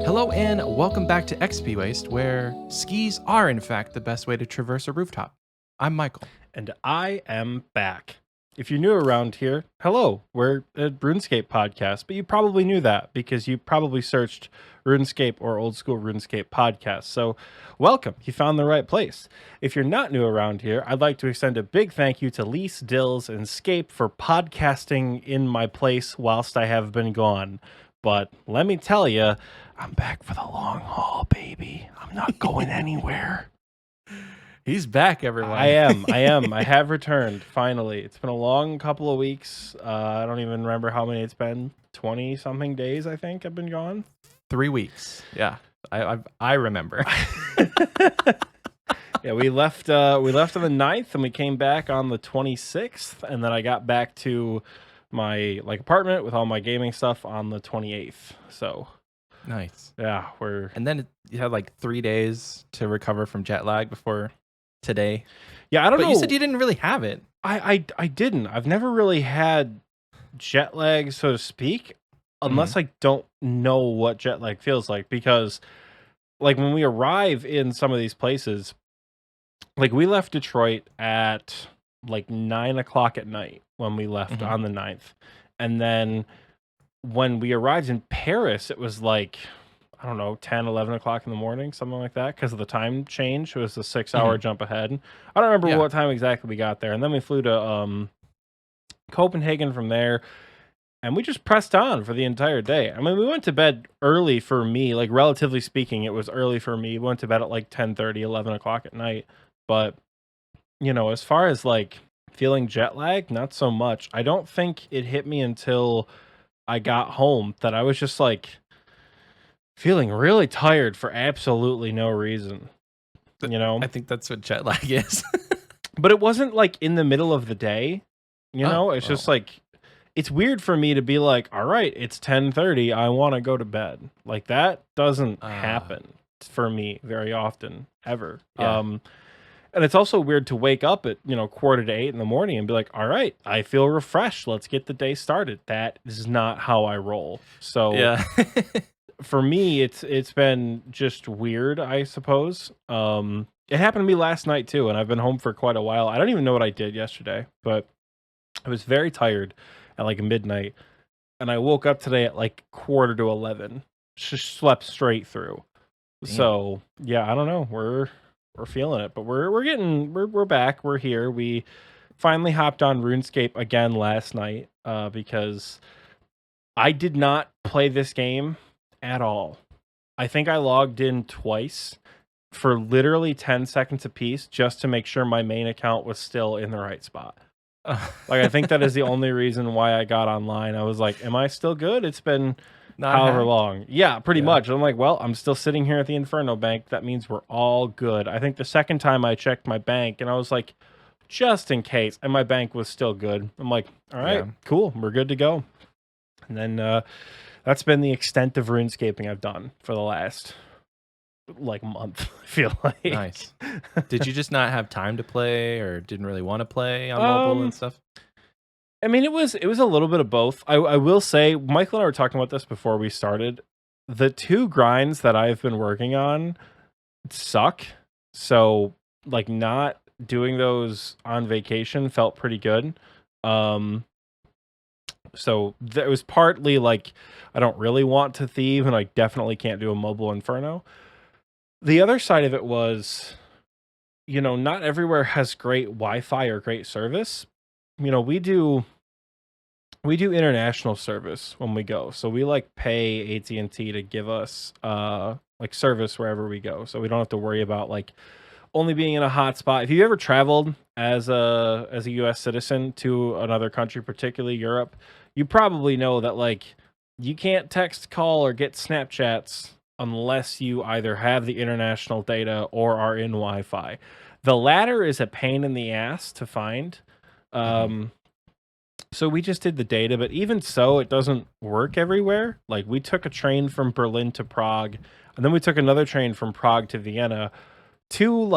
Hello and welcome back to Xpwaste, where skis are in fact the best way to traverse a rooftop. I'm Michael. And I am back. If you're new around here, hello, we're a RuneScape podcast, but you probably knew that because you probably searched RuneScape or Old School Runescape podcast. So welcome, you found the right place. If you're not new around here, I'd like to extend a big thank you to Lise, Dills, and Scape for podcasting in my place whilst I have been gone. But let me tell you, I'm back for the long haul, baby. I'm not going anywhere. He's back, everyone. I am. I have returned, finally. It's been a long couple of weeks. I don't even remember how many it's been. 20-something days, I think, I've been gone. 3 weeks. Yeah, I remember. Yeah, we left on the 9th, and we came back on the 26th, and then I got back to my apartment with all my gaming stuff on the 28th. So nice. Yeah, and then you had 3 days to recover from jet lag before today. Yeah, I don't know. But you said you didn't really have it. I didn't. I've never really had jet lag, so to speak, unless I don't know what jet lag feels like. Because when we arrive in some of these places, we left Detroit at 9 o'clock at night when we left on the 9th. And then when we arrived in Paris, it was I don't know, 10, 11 o'clock in the morning, something like that, because of the time change. It was a 6-hour jump ahead. I don't remember what time exactly we got there. And then we flew to Copenhagen from there, and we just pressed on for the entire day. I mean, we went to bed early for me. Relatively speaking, it was early for me. We went to bed at 10:30, 11 o'clock at night. But, as far as feeling jet lag, not so much. I don't think it hit me until I got home that I was just feeling really tired for absolutely no reason. I think that's what jet lag is. But it wasn't in the middle of the day. It's just it's weird for me to be all right, it's 10:30, I want to go to bed. That doesn't happen for me very often, ever. Yeah. And it's also weird to wake up at 7:45 in the morning and be all right, I feel refreshed, let's get the day started. That is not how I roll. So yeah. For me, it's been just weird, I suppose. It happened to me last night too, and I've been home for quite a while. I don't even know what I did yesterday, but I was very tired at midnight, and I woke up today at 10:45. Just slept straight through. Damn. So yeah, I don't know. We're feeling it, but we're back. We're here. We finally hopped on RuneScape again last night because I did not play this game at all. I think I logged in twice for literally 10 seconds apiece just to make sure my main account was still in the right spot. I think that is the only reason why I got online. I was am I still good? It's been however long. Yeah, pretty much. I'm well, I'm still sitting here at the Inferno Bank. That means we're all good. I think the second time I checked my bank and I was just in case, and my bank was still good. I'm all right, cool, we're good to go. And then that's been the extent of RuneScaping I've done for the last month, I feel like. Nice. Did you just not have time to play, or didn't really want to play on mobile and stuff? I mean, it was a little bit of both. I will say, Michael and I were talking about this before we started. The 2 grinds that I've been working on suck. So not doing those on vacation felt pretty good. So it was partly I don't really want to thieve, and I definitely can't do a mobile Inferno. The other side of it was, not everywhere has great Wi-Fi or great service. We do international service when we go. So we pay AT&T to give us service wherever we go. So we don't have to worry about only being in a hotspot. If you ever traveled as a US citizen to another country, particularly Europe, you probably know that you can't text, call, or get Snapchats unless you either have the international data or are in Wi-Fi. The latter is a pain in the ass to find. So we just did the data, but even so, it doesn't work everywhere. We took a train from Berlin to Prague, and then we took another train from Prague to Vienna, 2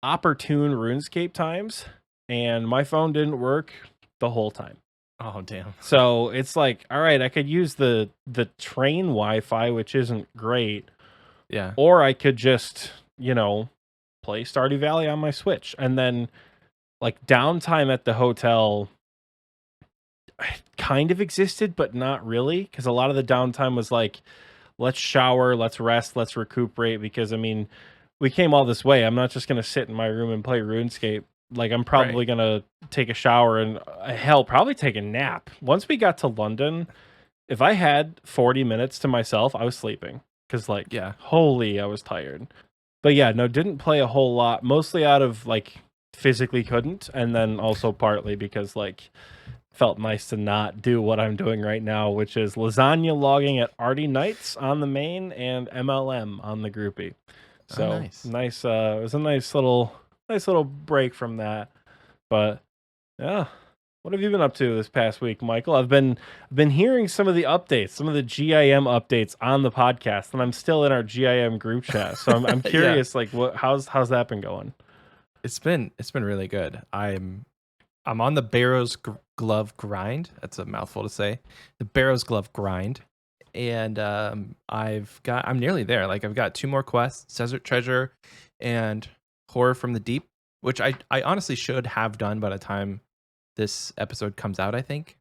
opportune RuneScape times, and my phone didn't work the whole time. Oh, damn. So it's like, all right, I could use the train Wi-Fi, which isn't great, Yeah. or I could just, play Stardew Valley on my Switch. And then like downtime at the hotel kind of existed, but not really, because a lot of the downtime was like, let's shower, let's rest, let's recuperate. Because I mean, we came all this way. I'm not just gonna sit in my room and play RuneScape. Like I'm probably Right. gonna take a shower and hell, probably take a nap. Once we got to London, if I had 40 minutes to myself, I was sleeping because like, Yeah. holy, I was tired. But yeah, no, didn't play a whole lot. Mostly out of like physically couldn't, and then also partly because like felt nice to not do what I'm doing right now, which is lasagna logging at Arty Nights on the main and MLM on the groupie. Oh, So nice. nice. It was a nice little break from that. But yeah, what have you been up to this past week, Michael? I've been hearing some of the updates, some of the GIM updates on the podcast, and I'm still in our GIM group chat. So I'm Yeah. curious, like, how's that been going? It's been really good. I'm on the Barrow's Glove grind. That's a mouthful to say. The Barrow's Glove grind. And I'm nearly there. Like I've got 2 more quests, Desert Treasure and Horror from the Deep, which I honestly should have done by the time this episode comes out, I think.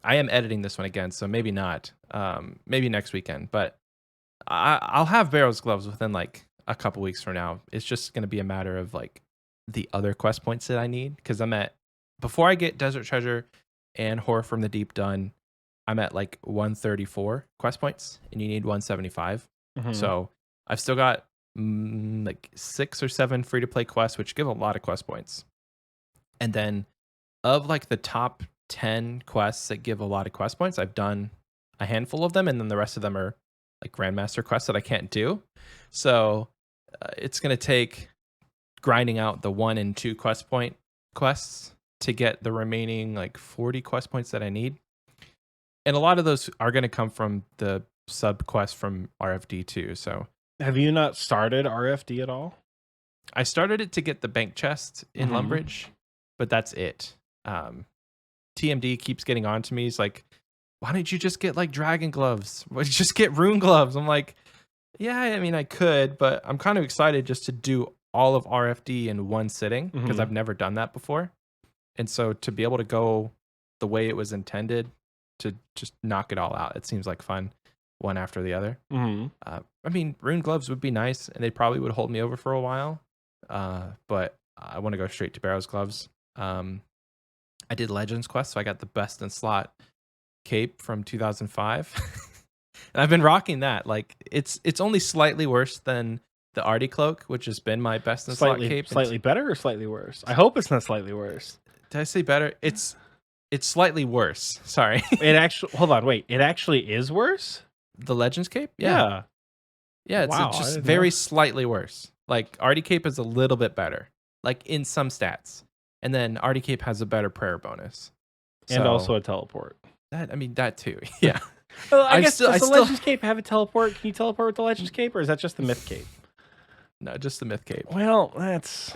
I am editing this one again, so maybe not. Maybe next weekend, but I'll have Barrow's Gloves within like a couple weeks from now. It's just going to be a matter of like the other quest points that I need, because before I get Desert Treasure and Horror from the Deep done, I'm at like 134 quest points, and you need 175. Mhm. So I've still got like 6 or 7 free to play quests, which give a lot of quest points. And then of like the top 10 quests that give a lot of quest points, I've done a handful of them, and then the rest of them are like Grandmaster quests that I can't do. So it's going to take grinding out the 1 and 2 quests to get the remaining like 40 quest points that I need. And a lot of those are going to come from the sub quest from RFD too. So Have you not started RFD at all? I started it to get the bank chest in Mhm. Lumbridge, but that's it. TMD keeps getting on to me. He's like, why don't you just get like dragon gloves? Why don't you just get rune gloves? I'm like, yeah, I mean, I could, but I'm kind of excited just to do all of RFD in one sitting, because Mhm. I've never done that before. And so to be able to go the way it was intended, to just knock it all out, it seems like fun, one after the other. Mhm. I mean, rune gloves would be nice, and they probably would hold me over for a while. But I want to go straight to Barrow's Gloves. I did Legends Quest, so I got the best in slot cape from 2005. And I've been rocking that. Like it's only slightly worse than the Arty cloak, which has been my best in slot cape. Slightly better or slightly worse? I hope it's not slightly worse. Did I say better? It's slightly worse. Sorry. It actually, hold on, wait. It actually is worse? The Legends cape? Yeah. Yeah, it's Wow, I just didn't very know. slightly worse. Like Arty cape is a little bit better, like in some stats. And then Arty cape has a better prayer bonus. And So also a teleport. that too. Yeah. Well, I I guess, still- does I the still- Legends Cape have a teleport? Can you teleport with the Legends Cape, or is that just the Myth Cape? No, just the myth cape. Well, that's...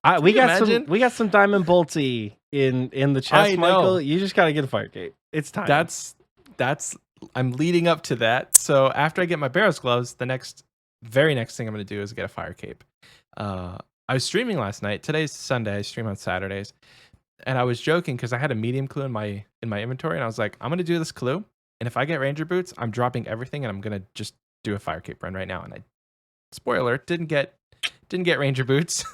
Can we you got imagine? some Diamond Bolty in the chest, I know. Michael. You just gotta get a Fire Cape. It's time. That's I'm leading up to that. So after I get my Barrow's Gloves, the very next thing I'm going to do is get a fire cape. I was streaming last night. Today's Sunday. I stream on Saturdays, and I was joking because I had a medium clue in my inventory, and I was like, I'm going to do this clue, and if I get Ranger boots, I'm dropping everything, and I'm going to just do a fire cape run right now. And I, spoiler, didn't get Ranger boots,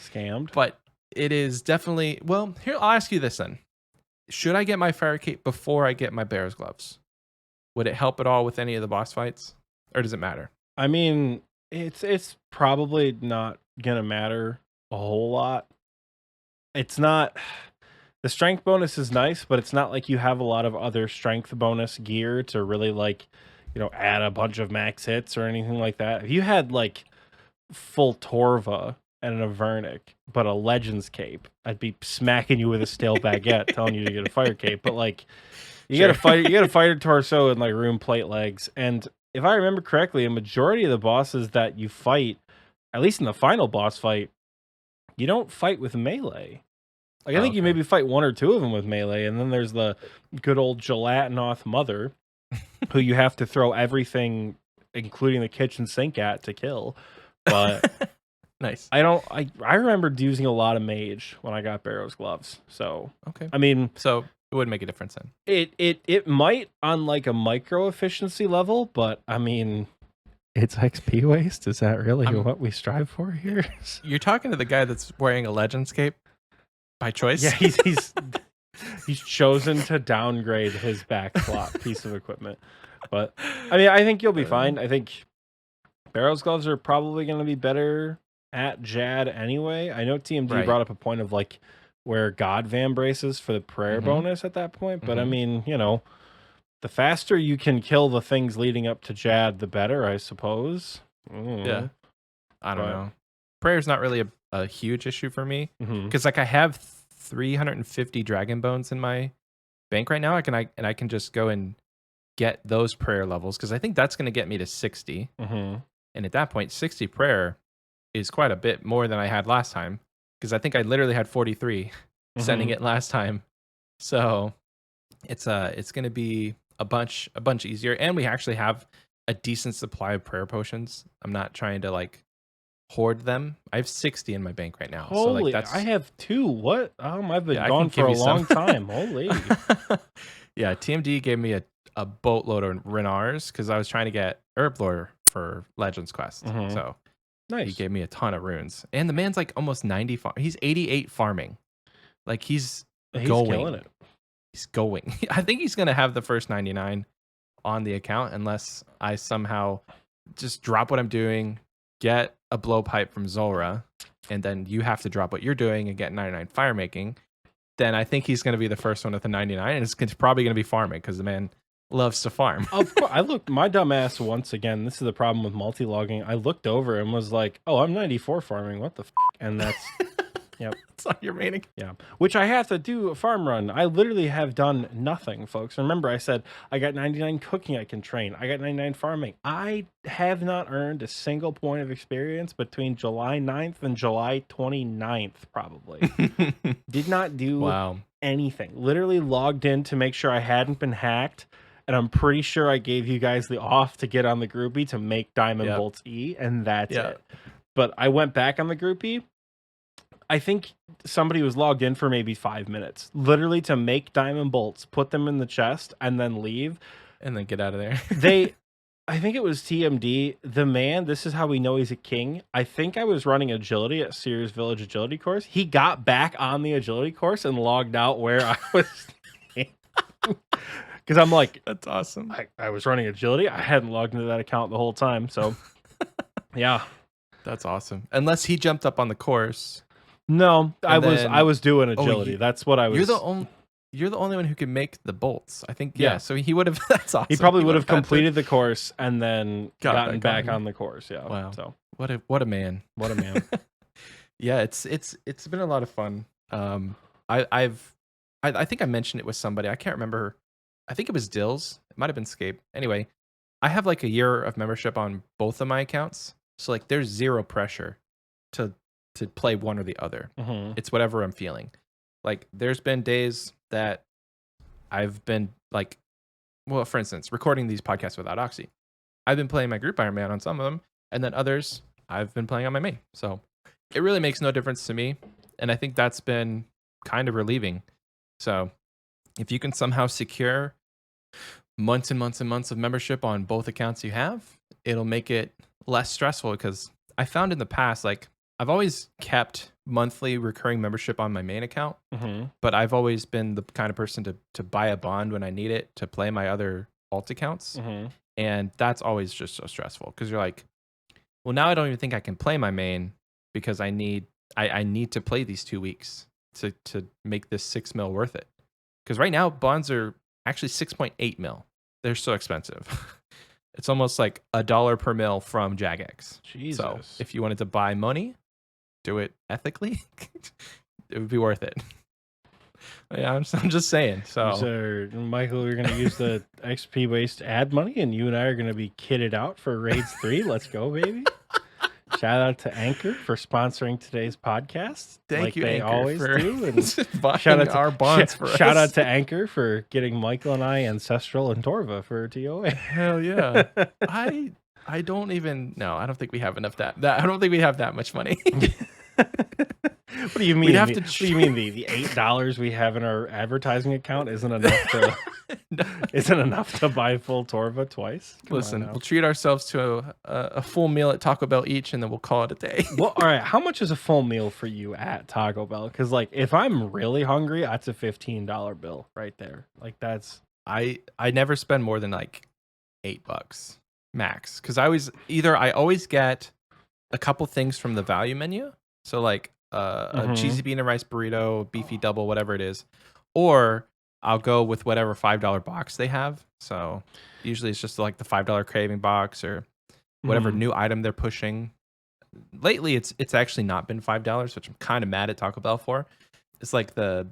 Scammed. but it is definitely, well. Here, I'll ask you this then: should I get my fire cape before I get my Barrow's Gloves? Would it help at all with any of the boss fights, or does it matter? I mean, it's probably not gonna matter a whole lot. It's not... The strength bonus is nice, but it's not like you have a lot of other strength bonus gear to really like, add a bunch of max hits or anything like that. If you had like full Torva and an Avernic, but a Legends cape, I'd be smacking you with a stale baguette telling you to get a fire cape. But like, you Sure. got a fighter torso and like rune plate legs. And if I remember correctly, a majority of the bosses that you fight, at least in the final boss fight, you don't fight with melee. Like I think you maybe fight 1 or 2 of them with melee, and then there's the good old Gelatinoth mother, who you have to throw everything, including the kitchen sink, at to kill. But nice. I remembered using a lot of mage when I got Barrow's gloves. So I mean, so it would make a difference then. It might on like a micro efficiency level, but I mean, it's XP waste. Is that really what we strive for here? You're talking to the guy that's wearing a Legends cape by choice. Yeah, he's chosen to downgrade his back slot piece of equipment. But I mean, I think you'll be fine. I think Barrow's gloves are probably going to be better at Jad anyway. I know TMD brought up a point of like where God Van braces for the prayer bonus at that point, but I mean, you know, the faster you can kill the things leading up to Jad, the better, I suppose. Yeah. I don't know. Prayer's not really a huge issue for me because like I have 350 dragon bones in my bank right now. I can just go and get those prayer levels because I think that's going to get me to 60. And at that point, 60 prayer is quite a bit more than I had last time because I think I literally had 43 sending it last time. So it's going to be a bunch easier, and we actually have a decent supply of prayer potions. I'm not trying to like hoard them. I have 60 in my bank right now. Holy, so, like, I have 2. What? I've been gone for a long time. Holy. Yeah, TMD gave me a boatload of Renars because I was trying to get Herblore for Legends Quest. So nice. He gave me a ton of runes. And the man's like almost 90 he's 88 farming. Like he's going. Killing it. He's going. I think he's going to have the first 99 on the account unless I somehow just drop what I'm doing, get a blowpipe from Zulrah, and then you have to drop what you're doing and get 99 fire making. Then I think he's going to be the first one with the 99, and it's probably going to be farming because the man loves to farm. Of course, I looked my dumb ass once again. This is the problem with multi-logging. I looked over and was like, "Oh, I'm 94 farming. What the f?" And that's yep. It's on your main. Yeah, which I have to do a farm run. I literally have done nothing, folks. Remember, I said I got 99 cooking I can train. I got 99 farming. I have not earned a single point of experience between July 9th and July 29th, probably. Did not do anything. Literally logged in to make sure I hadn't been hacked. And I'm pretty sure I gave you guys the off to get on the groupie to make Diamond Bolts E, and that's it. But I went back on the groupie. I think somebody was logged in for maybe 5 minutes, literally to make Diamond Bolts, put them in the chest, and then leave. And then get out of there. I think it was TMD. The man, this is how we know he's a king. I think I was running agility at Sears Village Agility Course. He got back on the agility course and logged out where I was. Because I'm like, that's awesome. I was running agility. I hadn't logged into that account the whole time. So, yeah. That's awesome. Unless he jumped up on the course. No, I was doing agility. That's what I was. You're the only one who can make the bolts. I think. Yeah. So he would have. That's awesome. He probably would have completed the course and then gotten back on the course. Yeah. Wow. So what a man. What a man. Yeah. It's been a lot of fun. I think I mentioned it with somebody. I can't remember. I think it was Dills. It might have been Scape. Anyway, I have like a year of membership on both of my accounts. So like there's zero pressure to play one or the other. It's whatever I'm feeling. Like there's been days that I've been like, well, for instance, recording these podcasts without Oxie. I've been playing my group Iron Man on some of them, and then others I've been playing on my main. So it really makes no difference to me. And I think that's been kind of relieving. So if you can somehow secure months and months and months of membership on both accounts you have, it'll make it less stressful because I found in the past, like I've always kept monthly recurring membership on my main account, but I've always been the kind of person to buy a bond when I need it to play my other alt accounts. And that's always just so stressful because you're like, well, now I don't even think I can play my main because I need to play these 2 weeks to make this 6 mil worth it. Because right now bonds are actually 6.8 mil. They're so expensive. It's almost like $1 per mil from Jagex. Jesus. So if you wanted to buy money, do it ethically, it would be worth it. Yeah, I'm just saying. So Michael, we're going to use the Xpwaste ad money, and you and I are going to be kitted out for raids 3. Let's go, baby. Shout out to Anchor for sponsoring today's podcast. Thank you, they Anchor, always for do. And buying shout out to our bonds for us. Shout out to Anchor for getting Michael and I Ancestral and Torva for TOA. Hell yeah. I don't even no, I don't think we have enough that I don't think we have that much money. What do you mean? We'd have to what do you mean the $8 we have in our advertising account isn't enough to isn't enough to buy full Torva twice? Listen, we'll treat ourselves to a full meal at Taco Bell each, and then we'll call it a day. Well, all right. How much is a full meal for you at Taco Bell? Because like, if I'm really hungry, that's a $15 bill right there. Like that's I never spend more than like $8 max, because I always get a couple things from the value menu. So like a cheesy bean and rice burrito, beefy double, whatever it is, or I'll go with whatever $5 box they have. So usually it's just like the $5 craving box or whatever new item they're pushing. Lately, it's actually not been $5, which I'm kind of mad at Taco Bell for. It's like the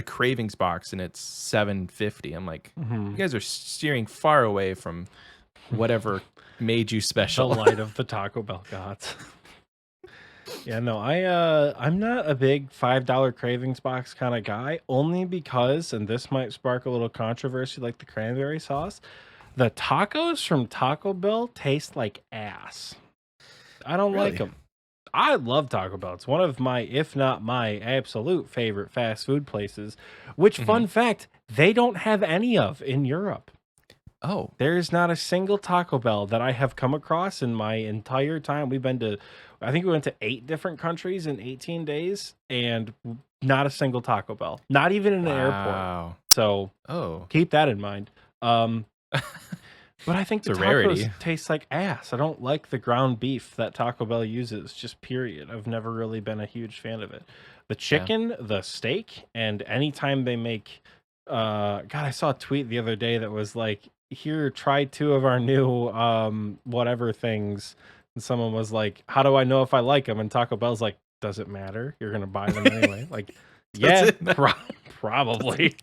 cravings box, and it's $7.50. I'm like, you guys are steering far away from whatever made you special. the light of the Taco Bell gods. Yeah, no, I'm not a big $5 cravings box kind of guy, only because, and this might spark a little controversy like the cranberry sauce, the tacos from Taco Bell taste like ass. I don't like them. I love Taco Bell. It's one of my, if not my absolute favorite fast food places, which, fun fact, they don't have any of in Europe. Oh. There's not a single Taco Bell that I have come across in my entire time. We've been to, I think we went to 8 different countries in 18 days, and not a single Taco Bell. Not even in an airport. So keep that in mind. But I think the tacos taste like ass. I don't like the ground beef that Taco Bell uses, just period. I've never really been a huge fan of it. The chicken, the steak, and anytime they make... God, I saw a tweet the other day that was like, here, try 2 of our new whatever things. And someone was like, how do I know if I like them? And Taco Bell's like, does it matter? You're going to buy them anyway. Like, yeah, probably.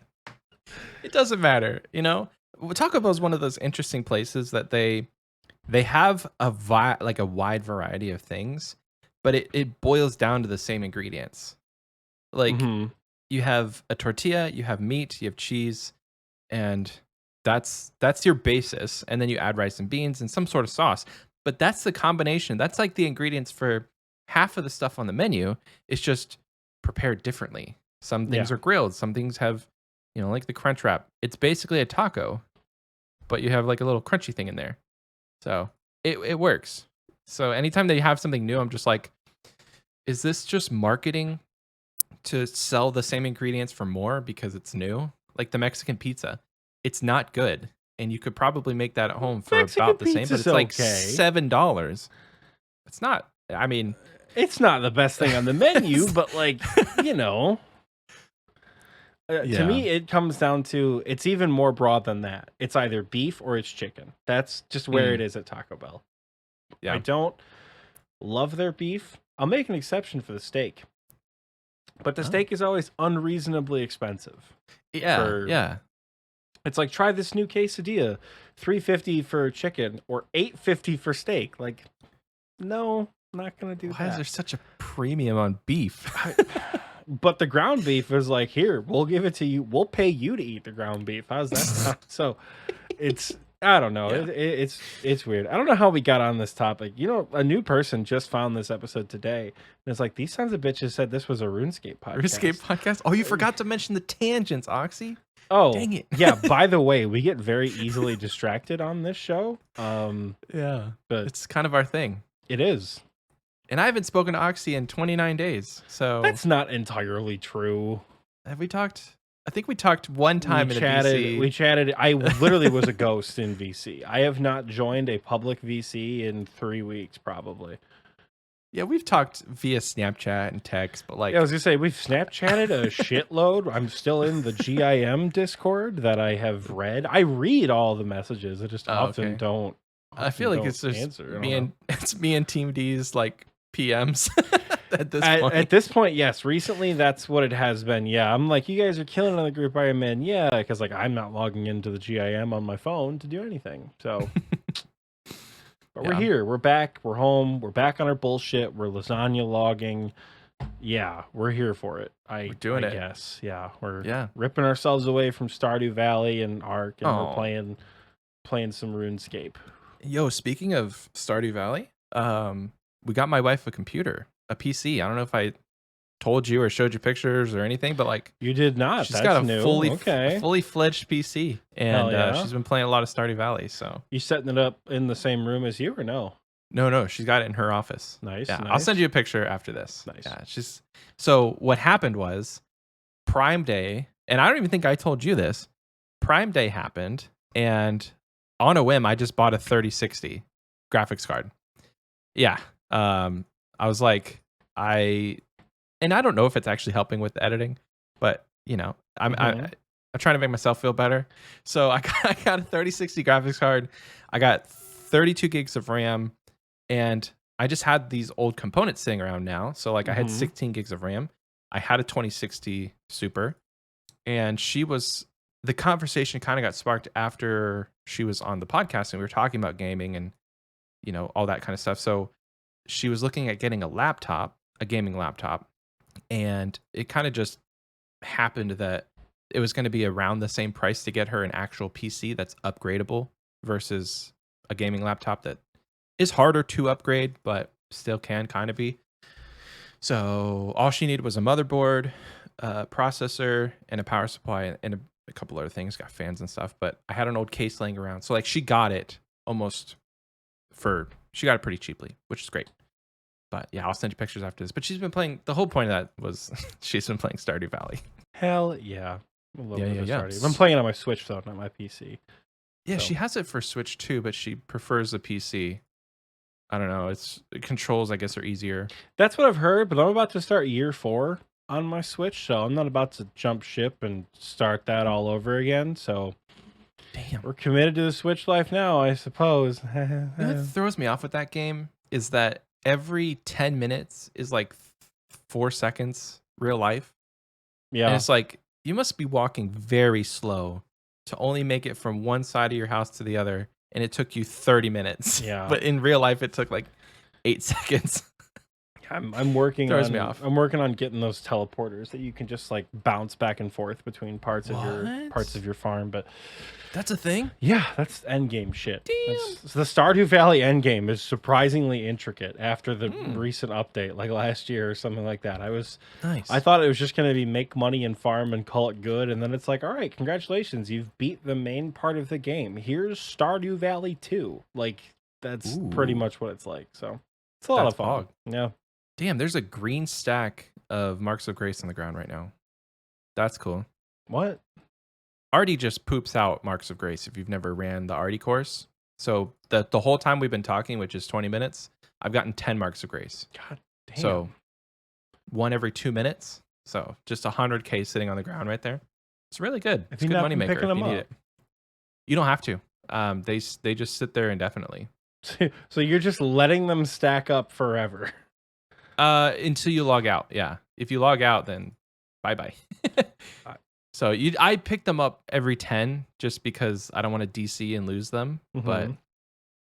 It doesn't matter, you know? Taco Bell is one of those interesting places that they have a wide variety of things, but it boils down to the same ingredients. Like you have a tortilla, you have meat, you have cheese, and that's your basis. And then you add rice and beans and some sort of sauce. But that's the combination. That's like the ingredients for half of the stuff on the menu. It's just prepared differently. Some things are grilled. Some things have, you know, like the crunch wrap. It's basically a taco, but you have like a little crunchy thing in there. So it works. So anytime they have something new, I'm just like, is this just marketing to sell the same ingredients for more because it's new? Like the Mexican pizza. It's not good. And you could probably make that at home for about the same, but it's like $7. It's not, I mean... It's not the best thing on the menu, but like, you know... To me, it comes down to, it's even more broad than that. It's either beef or it's chicken. That's just where it is at Taco Bell. Yeah. I don't love their beef. I'll make an exception for the steak. But the steak is always unreasonably expensive. Yeah. It's like, try this new quesadilla, $3.50 for chicken or $8.50 for steak. Like, no, I'm not gonna do that. Why is there such a premium on beef? But the ground beef is like, here, we'll give it to you. We'll pay you to eat the ground beef. How's that sound? So, it's, I don't know. Yeah. It's weird. I don't know how we got on this topic. You know, a new person just found this episode today, and it's like, these sons of bitches said this was a RuneScape podcast. Oh, you forgot to mention the tangents, Oxie. Oh, dang it. Yeah. By the way, we get very easily distracted on this show. Yeah, but it's kind of our thing. It is. And I haven't spoken to Oxie in 29 days. So that's not entirely true. Have we talked? I think we talked one time We chatted. I literally was a ghost in VC. I have not joined a public VC in 3 weeks, probably. Yeah, we've talked via Snapchat and text, but like... Yeah, I was going to say, we've Snapchatted a shitload. I'm still in the GIM Discord that I have read. I read all the messages. I just often don't. I feel like it's just me and Team D's like PMs at this point. At this point, yes. Recently, that's what it has been. Yeah, I'm like, you guys are killing on the group Iron Man. Yeah, because like I'm not logging into the GIM on my phone to do anything. So... But we're here. We're back. We're home. We're back on our bullshit. We're lasagna logging. Yeah, we're here for it. We're doing it. Guess. Yeah, we're ripping ourselves away from Stardew Valley and Ark, and we're playing some RuneScape. Yo, speaking of Stardew Valley, we got my wife a computer, a PC. I don't know if I told you or showed you pictures or anything, but like you did not. She's got a fully fledged PC, and she's been playing a lot of Stardew Valley. So you setting it up in the same room as you, or no? No, she's got it in her office. Nice. Yeah, nice. I'll send you a picture after this. Nice. Yeah, so what happened was Prime Day, and I don't even think I told you this. Prime Day happened, and on a whim, I just bought a 3060 graphics card. Yeah. I was like, I don't know if it's actually helping with the editing, but you know, I'm trying to make myself feel better. So I got a 3060 graphics card. I got 32 gigs of RAM, and I just had these old components sitting around now. So like I had 16 gigs of RAM. I had a 2060 Super, and the conversation kind of got sparked after she was on the podcast, and we were talking about gaming and, you know, all that kind of stuff. So she was looking at getting a gaming laptop, and it kind of just happened that it was going to be around the same price to get her an actual PC that's upgradable versus a gaming laptop that is harder to upgrade, but still can kind of be. So all she needed was a motherboard, processor, and a power supply, and a couple other things, got fans and stuff. But I had an old case laying around. So like she got it she got it pretty cheaply, which is great. But yeah, I'll send you pictures after this. But she's been playing, the whole point of that was she's been playing Stardew Valley. Hell yeah. Stardew. I'm playing it on my Switch though, not my PC. Yeah, she has it for Switch too, but she prefers the PC. I don't know. Controls, I guess, are easier. That's what I've heard, but I'm about to start year 4 on my Switch, so I'm not about to jump ship and start that all over again. So damn, we're committed to the Switch life now, I suppose. What throws me off with that game is that every 10 minutes is like 4 seconds real life. Yeah. And it's like, you must be walking very slow to only make it from one side of your house to the other, and it took you 30 minutes. Yeah. But in real life, it took like 8 seconds. I'm working Throws me off. I'm working on getting those teleporters that you can just like bounce back and forth between parts of your farm. But that's a thing? Yeah, that's end game shit. Damn. The Stardew Valley end game is surprisingly intricate after the recent update, like last year or something like that. I thought it was just gonna be make money and farm and call it good, and then it's like, all right, congratulations, you've beat the main part of the game. Here's Stardew Valley 2. Like that's pretty much what it's like. So it's a lot of fun. Yeah. Damn, there's a green stack of Marks of Grace on the ground right now. That's cool. What? Arty just poops out Marks of Grace if you've never ran the Arty course. So the whole time we've been talking, which is 20 minutes, I've gotten 10 Marks of Grace. God damn. So one every 2 minutes. So just 100K sitting on the ground right there. It's really good. It's a good moneymaker if you need it. You don't have to. They just sit there indefinitely. So you're just letting them stack up forever. Until you log out. Yeah. If you log out, then bye-bye. So I pick them up every 10 just because I don't want to DC and lose them. But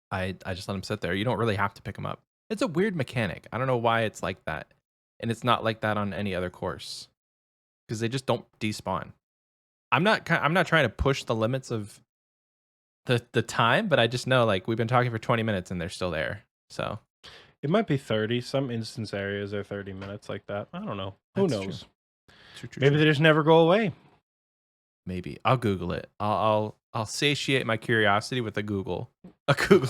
I just let them sit there. You don't really have to pick them up. It's a weird mechanic. I don't know why it's like that. And it's not like that on any other course. Because they just don't despawn. I'm not trying to push the limits of the time, but I just know like we've been talking for 20 minutes and they're still there. So it might be 30. Some instance areas are 30 minutes like that. I don't know. Who knows? True. Maybe they just never go away. Maybe. I'll Google it. I'll satiate my curiosity with a Google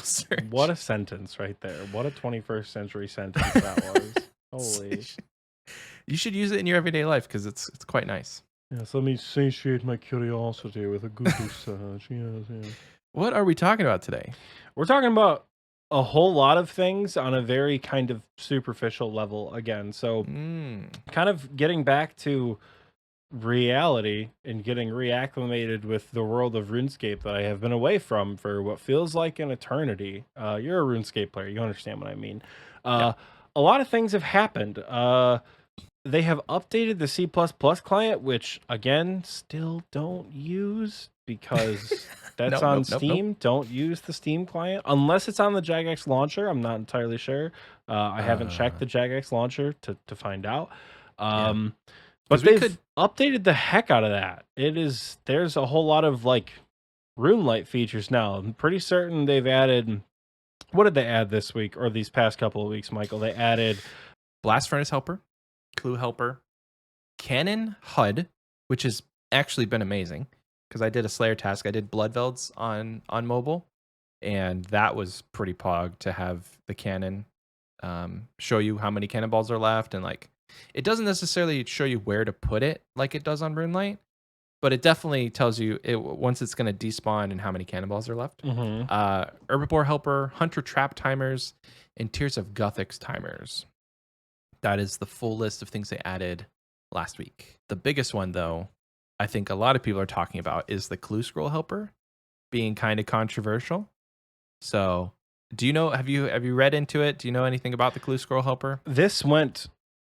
search. What a sentence right there. What a 21st century sentence that was. Holy. You should use it in your everyday life because it's quite nice. Yes, let me satiate my curiosity with a Google search. Yes. What are we talking about today? We're talking about a whole lot of things on a very kind of superficial level again. So kind of getting back to reality and getting reacclimated with the world of RuneScape that I have been away from for what feels like an eternity. You're a RuneScape player. You understand what I mean. A lot of things have happened. They have updated the C++ client, which, again, still don't use. because that's No, on nope, nope, nope. Steam. Don't use the Steam client unless it's on the Jagex launcher. I'm not entirely sure. I haven't checked the Jagex launcher to find out. Yeah. But 'Cause we they've could- updated the heck out of that. There's a whole lot of like RuneLite features now. I'm pretty certain they've added. What did they add this week or these past couple of weeks, Michael? They added Blast Furnace Helper, Clue Helper, Cannon HUD, which has actually been amazing because I did a Slayer task. I did Bloodvelds on mobile, and that was pretty pog to have the cannon show you how many cannonballs are left, and like it doesn't necessarily show you where to put it like it does on RuneLite, but it definitely tells you once it's going to despawn and how many cannonballs are left. Herbivore Helper, Hunter Trap Timers, and Tears of Guthix Timers. That is the full list of things they added last week. The biggest one, though, I think a lot of people are talking about is the Clue Scroll Helper being kind of controversial. So, do you know? Have you read into it? Do you know anything about the Clue Scroll Helper? This went,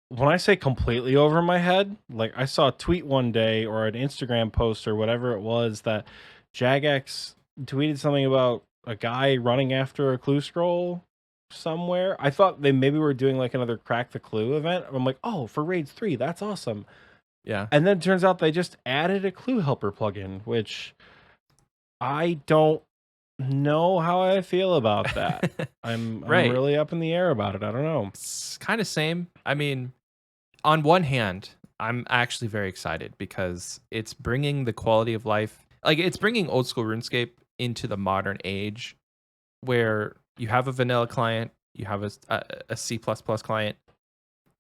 when I say completely over my head, like I saw a tweet one day or an Instagram post or whatever it was that Jagex tweeted something about a guy running after a clue scroll somewhere. I thought they maybe were doing like another Crack the Clue event. I'm like, oh, for Raids 3, that's awesome. Yeah. And then it turns out they just added a Clue Helper plugin, which I don't know how I feel about that. I'm really up in the air about it. I don't know. It's kind of same. I mean, on one hand, I'm actually very excited because it's bringing the quality of life, like it's bringing old school RuneScape into the modern age where you have a vanilla client, you have a C++ client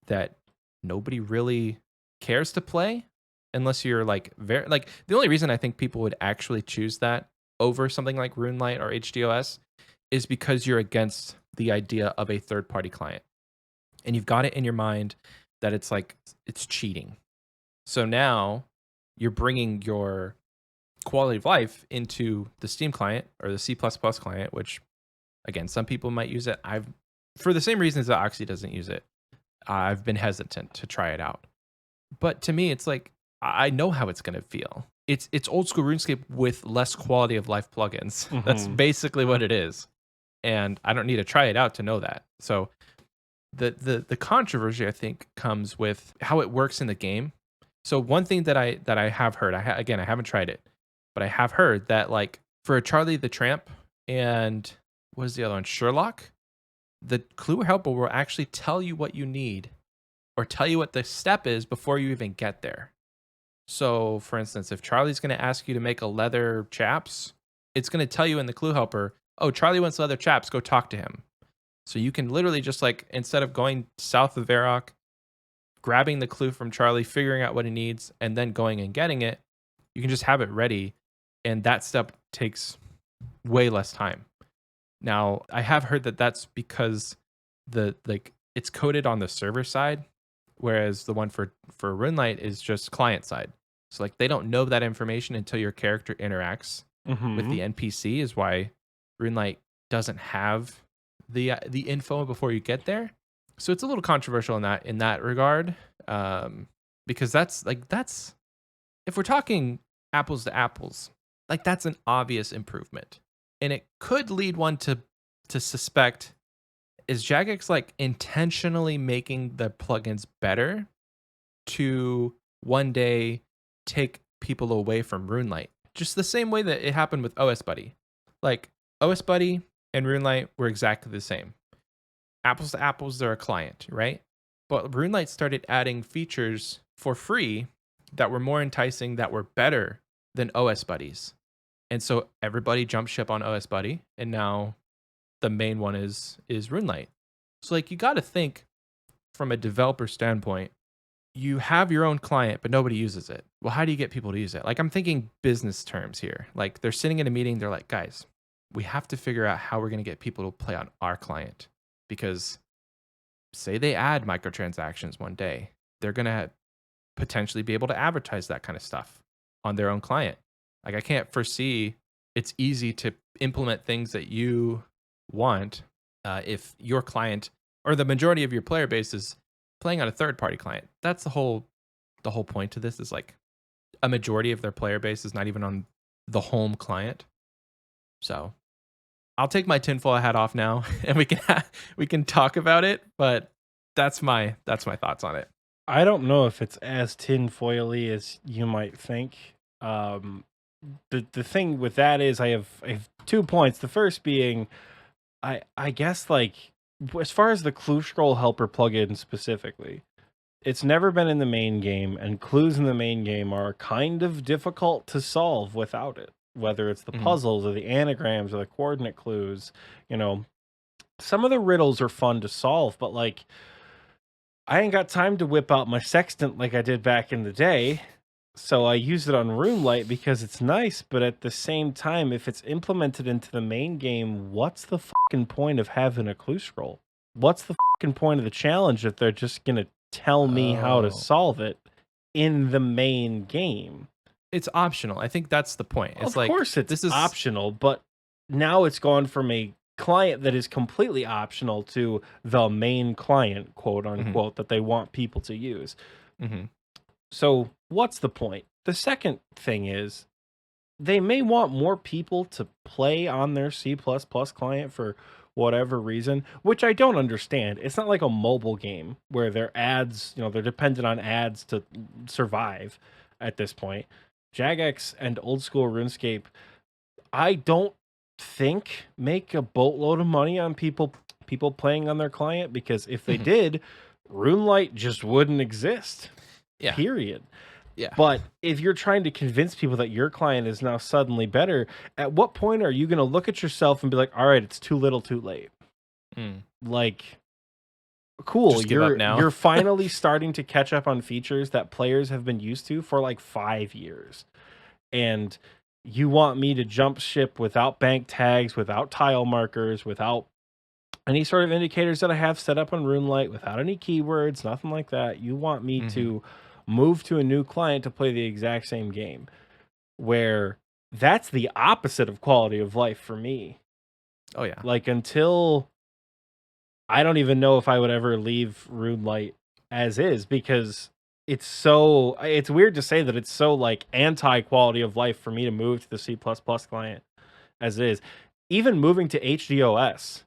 that nobody really cares to play unless you're like very like the only reason I think people would actually choose that over something like RuneLite or HDOS is because you're against the idea of a third-party client. And you've got it in your mind that it's like it's cheating. So now you're bringing your quality of life into the Steam client or the C++ client, which again, some people might use it. For the same reasons that Oxie doesn't use it, I've been hesitant to try it out. But to me, it's like I know how it's going to feel. It's old school RuneScape with less quality of life plugins. Mm-hmm. That's basically what it is. And I don't need to try it out to know that. So the controversy I think comes with how it works in the game. So one thing that I have heard, again, I haven't tried it, but I have heard that like for a Charlie the Tramp and what is the other one? Sherlock, the Clue Helper will actually tell you what you need or tell you what the step is before you even get there. So, for instance, if Charlie's going to ask you to make a leather chaps, it's going to tell you in the Clue Helper, oh, Charlie wants leather chaps, go talk to him. So you can literally just like, instead of going south of Varrock, grabbing the clue from Charlie, figuring out what he needs, and then going and getting it, you can just have it ready. And that step takes way less time. Now, I have heard that that's because it's coded on the server side, whereas the one for RuneLite is just client side. So like they don't know that information until your character interacts with the NPC, is why RuneLite doesn't have the info before you get there. So it's a little controversial in that regard, because that's if we're talking apples to apples, like that's an obvious improvement. And it could lead one to suspect, is Jagex like intentionally making the plugins better to one day take people away from RuneLite? Just the same way that it happened with OS Buddy. Like OS Buddy and RuneLite were exactly the same. Apples to apples, they're a client, right? But RuneLite started adding features for free that were more enticing, that were better than OS Buddies. And so everybody jumped ship on OS Buddy, and now the main one is RuneLite. So like you got to think from a developer standpoint, you have your own client, but nobody uses it. Well, how do you get people to use it? Like I'm thinking business terms here. Like they're sitting in a meeting, they're like, guys, we have to figure out how we're going to get people to play on our client, because say they add microtransactions one day, they're going to potentially be able to advertise that kind of stuff on their own client. Like I can't foresee it's easy to implement things that you want if your client or the majority of your player base is playing on a third-party client. That's the whole point to this, is like a majority of their player base is not even on the home client. So I'll take my tinfoil hat off now, and we can talk about it. But that's my thoughts on it. I don't know if it's as tinfoily as you might think. The thing with that is I have 2 points. The first being, I guess, like, as far as the clue scroll helper plugin specifically, it's never been in the main game, and clues in the main game are kind of difficult to solve without it. Whether it's the puzzles or the anagrams or the coordinate clues, you know, some of the riddles are fun to solve, but like, I ain't got time to whip out my sextant like I did back in the day. So I use it on RuneLite because it's nice, but at the same time, if it's implemented into the main game, what's the fucking point of having a clue scroll? What's the fucking point of the challenge if they're just gonna tell me how to solve it in the main game? It's optional. I think that's the point. It's of course it's optional, but now it's gone from a client that is completely optional to the main client, quote unquote, that they want people to use. So what's the point? The second thing is they may want more people to play on their C++ client for whatever reason, which I don't understand. It's not like a mobile game where their ads, they're dependent on ads to survive at this point. Jagex and Old School RuneScape, I don't think make a boatload of money on people playing on their client, because if they did, RuneLite just wouldn't exist. Yeah. Period. Yeah. But if you're trying to convince people that your client is now suddenly better, at what point are you going to look at yourself and be like, all right, it's too little too late? Like, cool, you're finally starting to catch up on features that players have been used to for like 5 years. And you want me to jump ship without bank tags, without tile markers, without any sort of indicators that I have set up on RuneLite, without any keywords, nothing like that. You want me to move to a new client to play the exact same game, where that's the opposite of quality of life for me. Oh yeah. Like, until I don't even know if I would ever leave RuneLite as is, because it's weird to say that it's so like anti quality of life for me to move to the C++ client as it is. Even moving to HDOS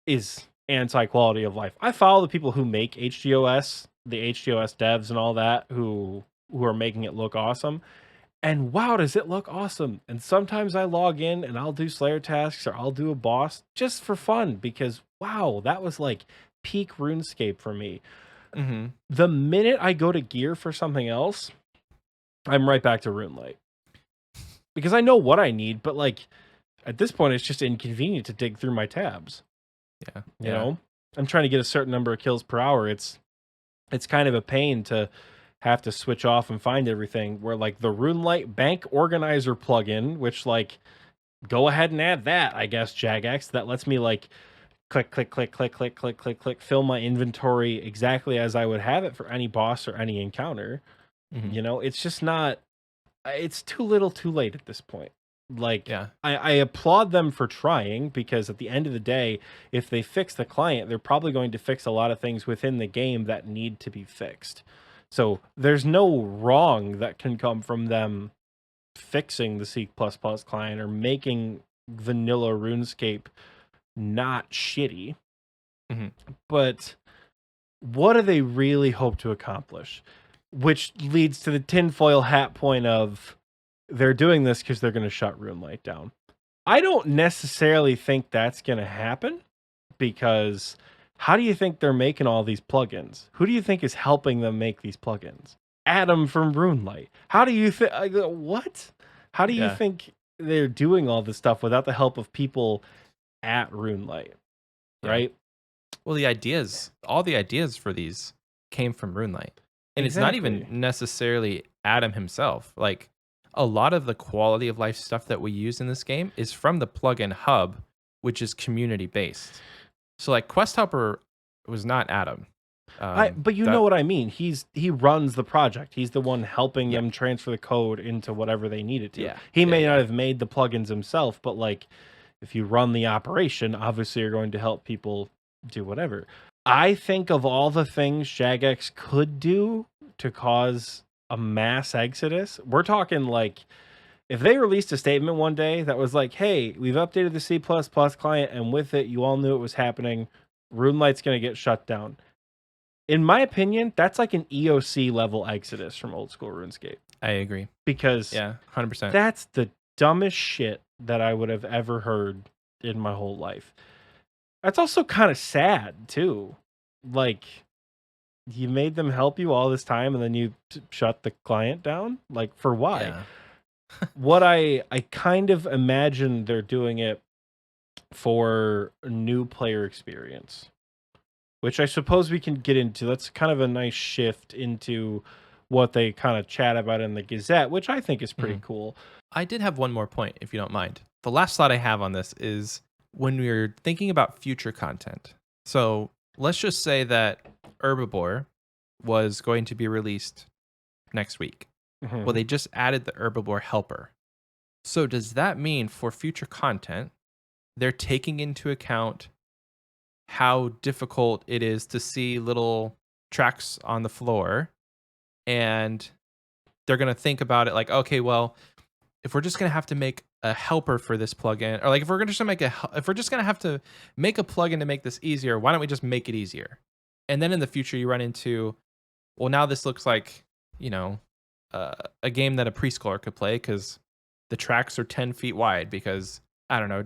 is anti quality of life. I follow the people who make HDOS, the HDOS devs and all that, who are making it look awesome. And wow, does it look awesome. And sometimes I log in and I'll do Slayer tasks or I'll do a boss just for fun, because wow, that was like peak RuneScape for me. The minute I go to gear for something else, I'm right back to RuneLite, because I know what I need, but like at this point it's just inconvenient to dig through my tabs. You know, I'm trying to get a certain number of kills per hour. It's kind of a pain to have to switch off and find everything, where like the RuneLite bank organizer plugin, which like, go ahead and add that, I guess, Jagex, that lets me like click, fill my inventory exactly as I would have it for any boss or any encounter. It's just not, it's too little too late at this point. Like, I applaud them for trying, because at the end of the day, if they fix the client, they're probably going to fix a lot of things within the game that need to be fixed. So there's no wrong that can come from them fixing the C++ client or making vanilla RuneScape not shitty. But what do they really hope to accomplish? Which leads to the tinfoil hat point of, they're doing this because they're going to shut RuneLite down. I don't necessarily think that's going to happen, because how do you think they're making all these plugins? Who do you think is helping them make these plugins? Adam from RuneLite. How do you think? What? How do you think they're doing all this stuff without the help of people at RuneLite? Right? Well, all the ideas for these came from RuneLite. And it's not even necessarily Adam himself. Like, a lot of the quality of life stuff that we use in this game is from the plugin hub, which is community based. So like Quest Helper was not Adam. But you know what I mean. He runs the project. He's the one helping them transfer the code into whatever they need it to. He may not have made the plugins himself, but like, if you run the operation, obviously you're going to help people do whatever. I think of all the things Jagex could do to cause a mass exodus, we're talking like If they released a statement one day that was like, hey, we've updated the C++ client, and with it, you all knew it was happening, RuneLite's going to get shut down. In my opinion, that's like an EOC level exodus from Old School RuneScape. I agree. Because 100%. That's the dumbest shit that I would have ever heard in my whole life. That's also kind of sad, too. Like, you made them help you all this time, and then you shut the client down? Like, for why? Yeah. What I kind of imagine they're doing it for a new player experience, which I suppose we can get into. That's kind of a nice shift into what they kind of chat about in the Gazette, which I think is pretty cool. I did have one more point, if you don't mind. The last thought I have on this is when we're thinking about future content. So let's just say that Herbivore was going to be released next week. Well, they just added the Herbivore helper. So does that mean for future content, they're taking into account how difficult it is to see little tracks on the floor, and they're going to think about it like, okay, well, if we're just going to have to make a helper for this plugin, or like if we're just going to have to make a plugin to make this easier, why don't we just make it easier? And then in the future you run into, well, now this looks like, a game that a preschooler could play because the tracks are 10 feet wide, because I don't know,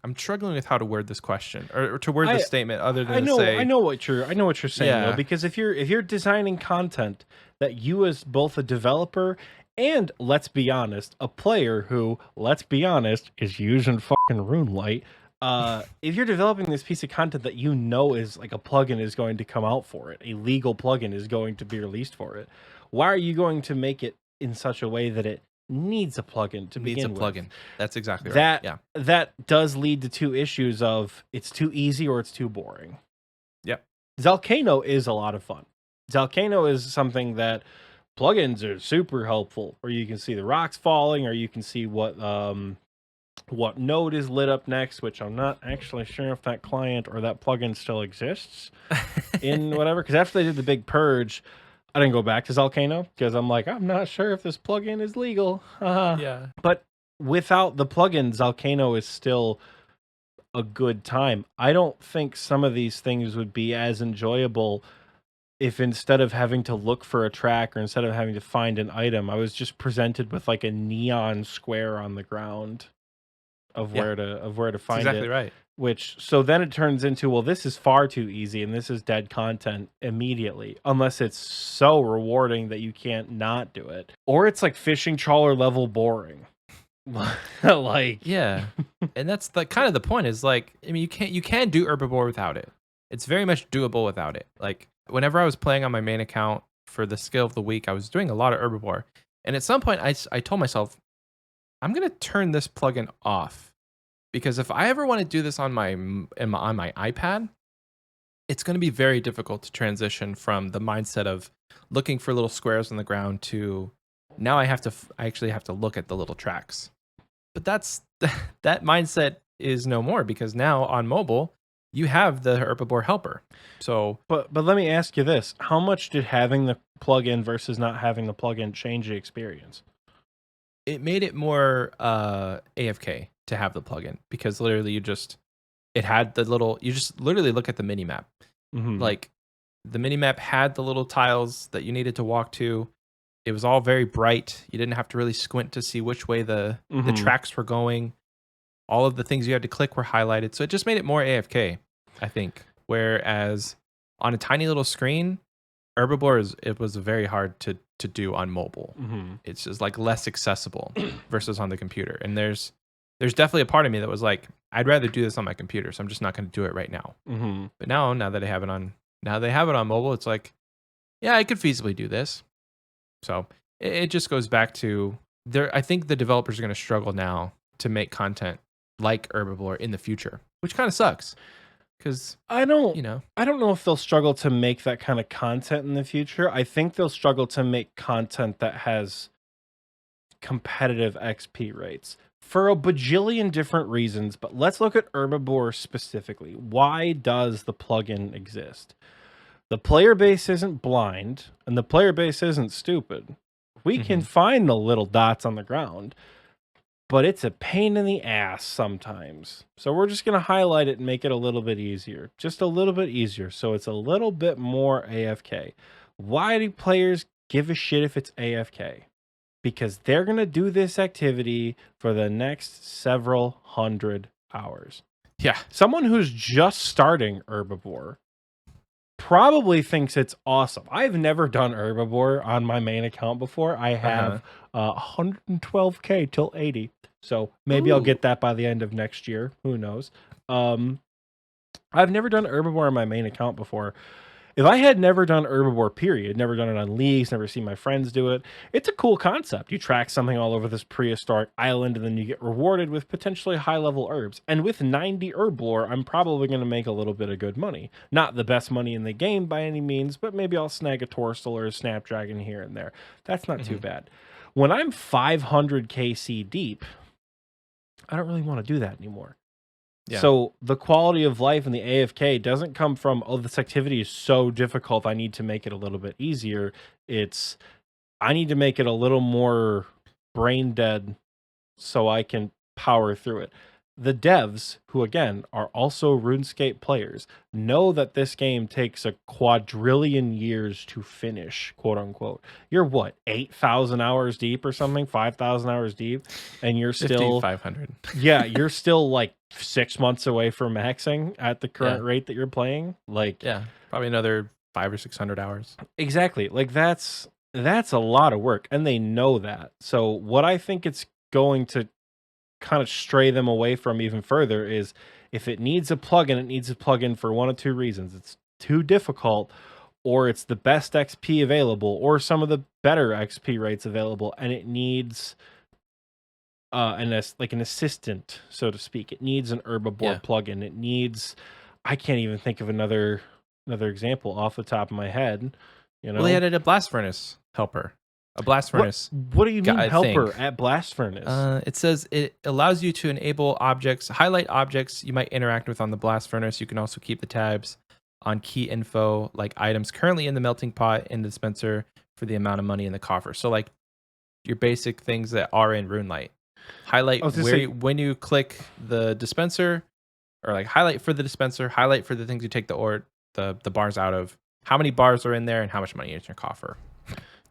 I'm struggling with how to word this question or to word this statement other than I know what you're saying though, because if you're designing content that you as both a developer and, let's be honest, a player who, let's be honest, is using fucking RuneLite, if you're developing this piece of content that you know is like a plugin is going to come out for it, a legal plugin is going to be released for it, why are you going to make it in such a way that it needs a plugin to begin with? That's exactly right. That does lead to two issues of it's too easy or it's too boring. Yep. Zalcano is a lot of fun. Zalcano is something that plugins are super helpful, or you can see the rocks falling, or you can see what node is lit up next, which I'm not actually sure if that client or that plugin still exists in whatever, because after they did the big purge, I didn't go back to Zalcano because I'm like, I'm not sure if this plugin is legal. Yeah. But without the plugin, Zalcano is still a good time. I don't think some of these things would be as enjoyable if instead of having to look for a track or instead of having to find an item, I was just presented with like a neon square on the ground of where to find it. Exactly right. So then it turns into, well, this is far too easy and this is dead content immediately, unless it's so rewarding that you can't not do it. Or it's like fishing trawler level boring. And that's the kind of the point is like, I mean, you can do Herbivore without it. It's very much doable without it. Like whenever I was playing on my main account for the skill of the week, I was doing a lot of Herbivore. And at some point I told myself, I'm going to turn this plugin off. Because if I ever want to do this on my iPad, it's going to be very difficult to transition from the mindset of looking for little squares on the ground to now I actually have to look at the little tracks. But that mindset is no more, because now on mobile you have the Herbivore helper. So, but let me ask you this: how much did having the plugin versus not having the plugin change the experience? It made it more AFK to have the plugin, because literally you just literally look at the mini map. Like the mini map had the little tiles that you needed to walk to. It was all very bright. You didn't have to really squint to see which way the tracks were going. All of the things you had to click were highlighted. So it just made it more AFK, I think. Whereas on a tiny little screen, Herbivore it was very hard to do on mobile. It's just like less accessible versus on the computer. And there's definitely a part of me that was like, I'd rather do this on my computer, so I'm just not going to do it right now. But now that they have it on mobile, it's like, yeah, I could feasibly do this. So it just goes back to I think the developers are going to struggle now to make content like Herbivore in the future, which kind of sucks. Because I don't know if they'll struggle to make that kind of content in the future. I think they'll struggle to make content that has competitive XP rates for a bajillion different reasons. But let's look at Herbivore specifically. Why does the plugin exist? The player base isn't blind and the player base isn't stupid. We can find the little dots on the ground, but it's a pain in the ass sometimes. So we're just going to highlight it and make it a little bit easier. Just a little bit easier. So it's a little bit more AFK. Why do players give a shit if it's AFK? Because they're going to do this activity for the next several hundred hours. Yeah. Someone who's just starting Herbivore probably thinks it's awesome. I've never done Herbivore on my main account before. I have 112k till 80. So maybe I'll get that by the end of next year. Who knows? I've never done Herbivore on my main account before. If I had never done Herbivore, period, never done it on leagues, never seen my friends do it, it's a cool concept. You track something all over this prehistoric island, and then you get rewarded with potentially high-level herbs. And with 90 herb lore, I'm probably going to make a little bit of good money. Not the best money in the game by any means, but maybe I'll snag a Torsal or a Snapdragon here and there. That's not too bad. When I'm 500 KC deep, I don't really want to do that anymore. Yeah. So the quality of life in the AFK doesn't come from, oh, this activity is so difficult, I need to make it a little bit easier. It's, I need to make it a little more brain dead so I can power through it. The devs, who again are also RuneScape players, know that this game takes a quadrillion years to finish, quote unquote. You're what, 8,000 hours deep or something, 5,000 hours deep, and you're still 500. Yeah, you're still like 6 months away from maxing at the current rate that you're playing. Like, yeah, probably another 500 or 600 hours. Exactly. Like that's a lot of work, and they know that. So what I think it's going to kind of stray them away from even further is, if it needs a plugin, it needs a plugin for one of two reasons. It's too difficult, or it's the best XP available, or some of the better XP rates available, and it needs an assistant, so to speak. It needs an Herbivore plugin. It needs, I can't even think of another example off the top of my head. You know, well, they added a blast furnace helper. A blast furnace. What do you mean helper at blast furnace? It says it allows you to enable objects, highlight objects you might interact with on the blast furnace. You can also keep the tabs on key info like items currently in the melting pot in the dispenser for the amount of money in the coffer. So like your basic things that are in RuneLite. Highlight when you click the dispenser, or like highlight for the dispenser, highlight for the things you take the bars out of, how many bars are in there and how much money is in your coffer.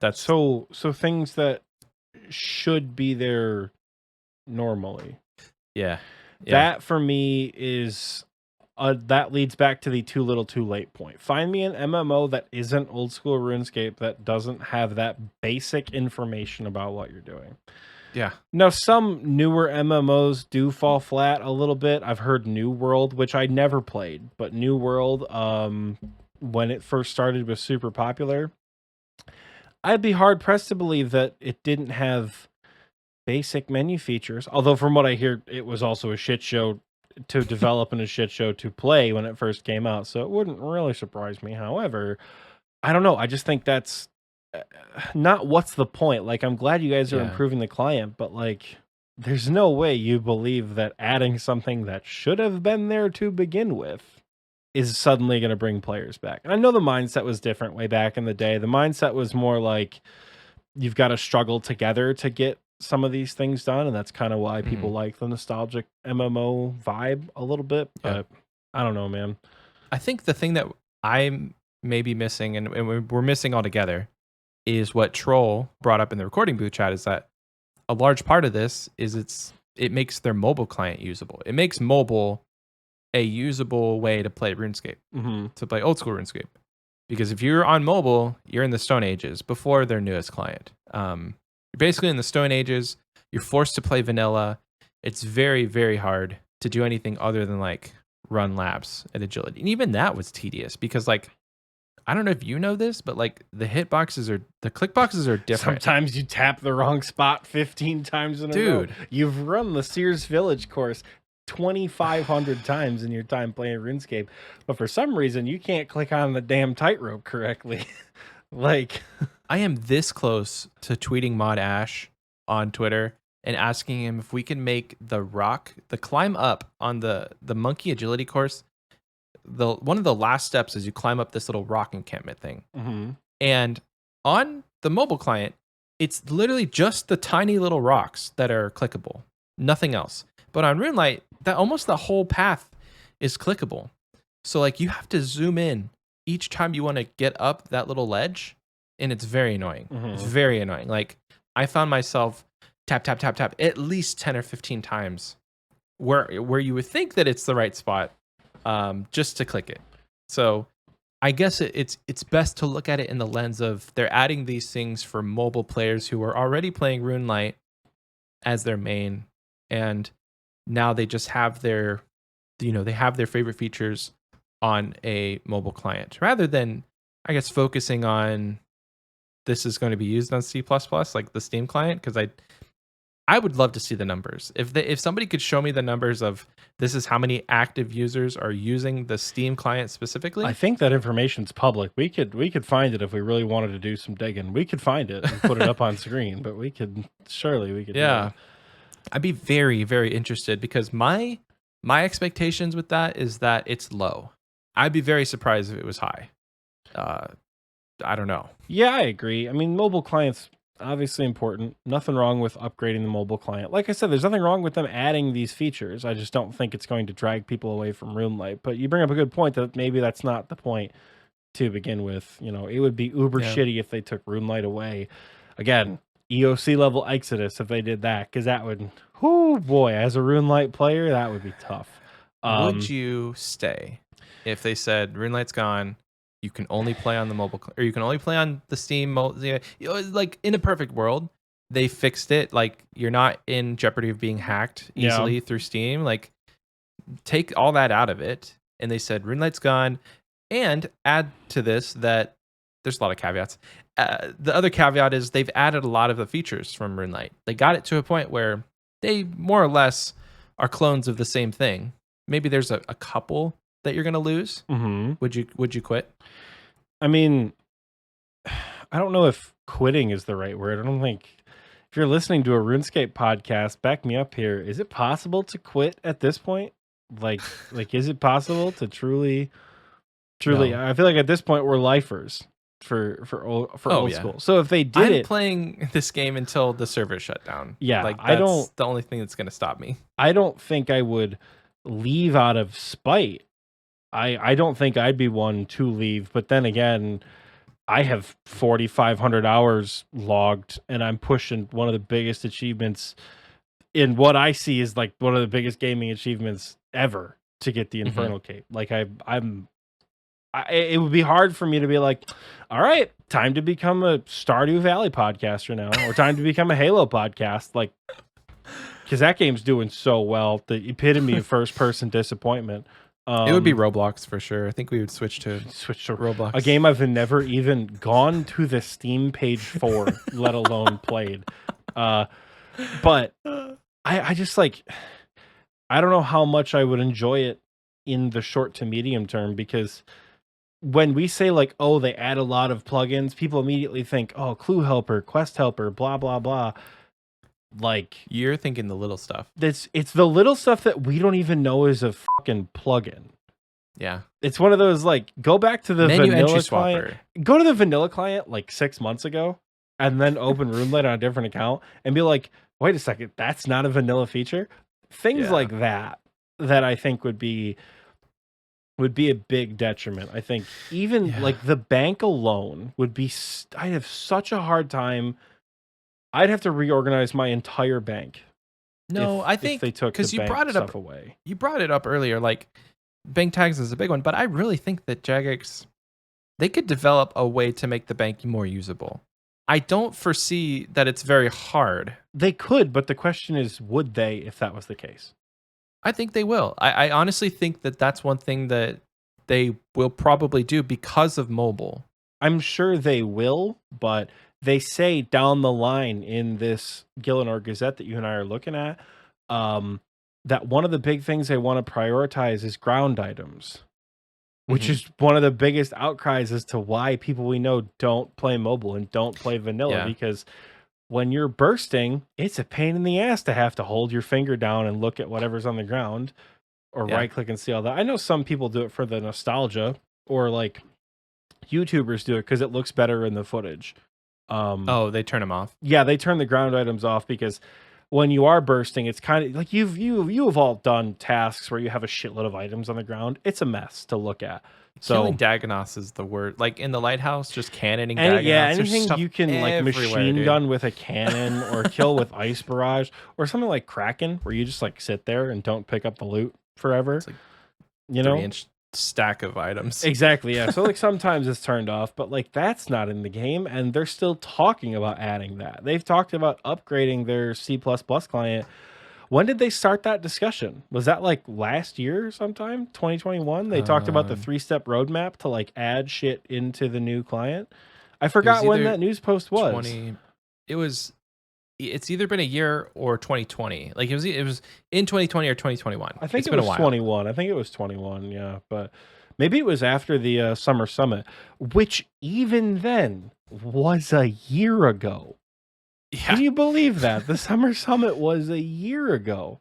That's so things that should be there normally. Yeah. That for me is that leads back to the too little too late point. Find me an MMO that isn't Old School RuneScape that doesn't have that basic information about what you're doing. Yeah. Now, some newer MMOs do fall flat a little bit. I've heard New World, which I never played, but New World, when it first started, was super popular. I'd be hard pressed to believe that it didn't have basic menu features. Although from what I hear, it was also a shit show to develop and a shit show to play when it first came out. So it wouldn't really surprise me. However, I don't know. I just think that's not what's the point. Like, I'm glad you guys are improving the client, but like, there's no way you believe that adding something that should have been there to begin with is suddenly going to bring players back. And I know the mindset was different way back in the day. The mindset was more like, you've got to struggle together to get some of these things done. And that's kind of why people like the nostalgic MMO vibe a little bit. But I don't know, man. I think the thing that I'm maybe missing, and we're missing altogether, is what Troll brought up in the recording booth chat, is that a large part of this is it makes their mobile client usable. It makes mobile a usable way to play RuneScape, to play Old School RuneScape. Because if you're on mobile, you're in the Stone Ages before their newest client. You're basically in the Stone Ages. You're forced to play vanilla. It's very, very hard to do anything other than like run laps at agility. And even that was tedious because like, I don't know if you know this, but like the click boxes are different. Sometimes you tap the wrong spot 15 times in a row. You've run the Sears Village course 2,500 times in your time playing RuneScape, but for some reason you can't click on the damn tightrope correctly. Like, I am this close to tweeting Mod Ash on Twitter and asking him if we can make the climb up on the monkey agility course. One of the last steps is you climb up this little rock encampment thing. And on the mobile client, it's literally just the tiny little rocks that are clickable, nothing else. But on RuneLite, that almost the whole path is clickable. So like you have to zoom in each time you want to get up that little ledge, and it's very annoying. It's very annoying. Like I found myself tap tap tap tap at least 10 or 15 times where you would think that it's the right spot, just to click it. So I guess it's best to look at it in the lens of they're adding these things for mobile players who are already playing RuneLite as their main, and now they just have their, they have their favorite features on a mobile client rather than, I guess, focusing on this is going to be used on C++, like the Steam client, because I would love to see the numbers. If somebody could show me the numbers of this is how many active users are using the Steam client specifically. I think that information's public. We could find it if we really wanted to do some digging. We could find it and put it up on screen, but we could do that. I'd be very, very interested because my expectations with that is that it's low. I'd be very surprised if it was high. I don't know. Yeah, I agree. I mean, mobile clients obviously important. Nothing wrong with upgrading the mobile client. Like I said, there's nothing wrong with them adding these features. I just don't think it's going to drag people away from RuneLite. But you bring up a good point that maybe that's not the point to begin with. It would be uber shitty if they took RuneLite away. Again, EOC level Exodus if they did that, because that would, whoo boy, as a RuneLite player, that would be tough. Would you stay if they said RuneLite's gone? You can only play on the mobile, or you can only play on the Steam. Like in a perfect world, they fixed it. Like you're not in jeopardy of being hacked easily through Steam. Like take all that out of it, and they said RuneLite's gone, and add to this that there's a lot of caveats. The other caveat is they've added a lot of the features from RuneLite. They got it to a point where they more or less are clones of the same thing. Maybe there's a couple that you're going to lose. Would you quit? I mean, I don't know if quitting is the right word. I don't think, if you're listening to a RuneScape podcast, back me up here. Is it possible to quit at this point? Like is it possible to truly? No. I feel like at this point we're lifers for old school. So if they did I'm playing this game until the server shut down. Yeah, like that's the only thing that's going to stop me. I don't think I would leave out of spite. I don't think I'd be one to leave, but then again, I have 4,500 hours logged, and I'm pushing one of the biggest achievements in what I see is like one of the biggest gaming achievements ever to get the Infernal Cape. Like it would be hard for me to be like, all right, time to become a Stardew Valley podcaster now, or time to become a Halo podcast, like, because that game's doing so well. The epitome of first-person disappointment. It would be Roblox for sure. I think we would switch to Roblox. A game I've never even gone to the Steam page for, let alone played. But I just like, I don't know how much I would enjoy it in the short to medium term, because when we say like, oh, they add a lot of plugins, people immediately think, oh, Clue Helper, Quest Helper, blah, blah, blah. Like, you're thinking the little stuff. It's the little stuff that we don't even know is a fucking plugin. Yeah. It's one of those, like, go back to the menu vanilla entry client. swapper. Go to the vanilla client like 6 months ago, and then open RuneLite on a different account and be like, wait a second, that's not a vanilla feature? Things like that I think would be a big detriment. I think even like the bank alone would be, I'd have such a hard time. I'd have to reorganize my entire bank. No, I think if they took the bank brought it stuff up away. You brought it up earlier, like bank tags is a big one, but I really think that Jagex, they could develop a way to make the bank more usable. I don't foresee that it's very hard. They could, but the question is, would they if that was the case? I think they will. I honestly think that that's one thing that they will probably do because of mobile. I'm sure they will, but they say down the line in this Gielinor Gazette that you and I are looking at, that one of the big things they want to prioritize is ground items, which is one of the biggest outcries as to why people we know don't play mobile and don't play vanilla, because when you're bursting, it's a pain in the ass to have to hold your finger down and look at whatever's on the ground, or right click and see all that. I know some people do it for the nostalgia, or like YouTubers do it because it looks better in the footage. Oh, they turn them off. Yeah, they turn the ground items off because when you are bursting, it's kind of like you have all done tasks where you have a shitload of items on the ground. It's a mess to look at. So Killing Dagonoths is the word. Like in the lighthouse, just cannoning Dagonoths. yeah, There's anything stuff you can like everywhere, machine dude. gun with a cannon or kill with ice barrage or something like Kraken, where you just like sit there and don't pick up the loot forever. It's like You know, 3-inch stack of items. exactly. Yeah. So like sometimes it's turned off, but like that's not in the game, and they're still talking about adding that. They've talked about upgrading their C++ client. When did they start that discussion? Was that like last year sometime? 2021? They talked about the 3-step roadmap to like add shit into the new client. I forgot when that news post was. It's either been a year or 2020. Like it was in 2020 or 2021. I think it's it been was a while. 21. I think it was 21, yeah, but maybe it was after the summer summit, which even then was a year ago. Yeah. Can you believe that? The Summer Summit was a year ago.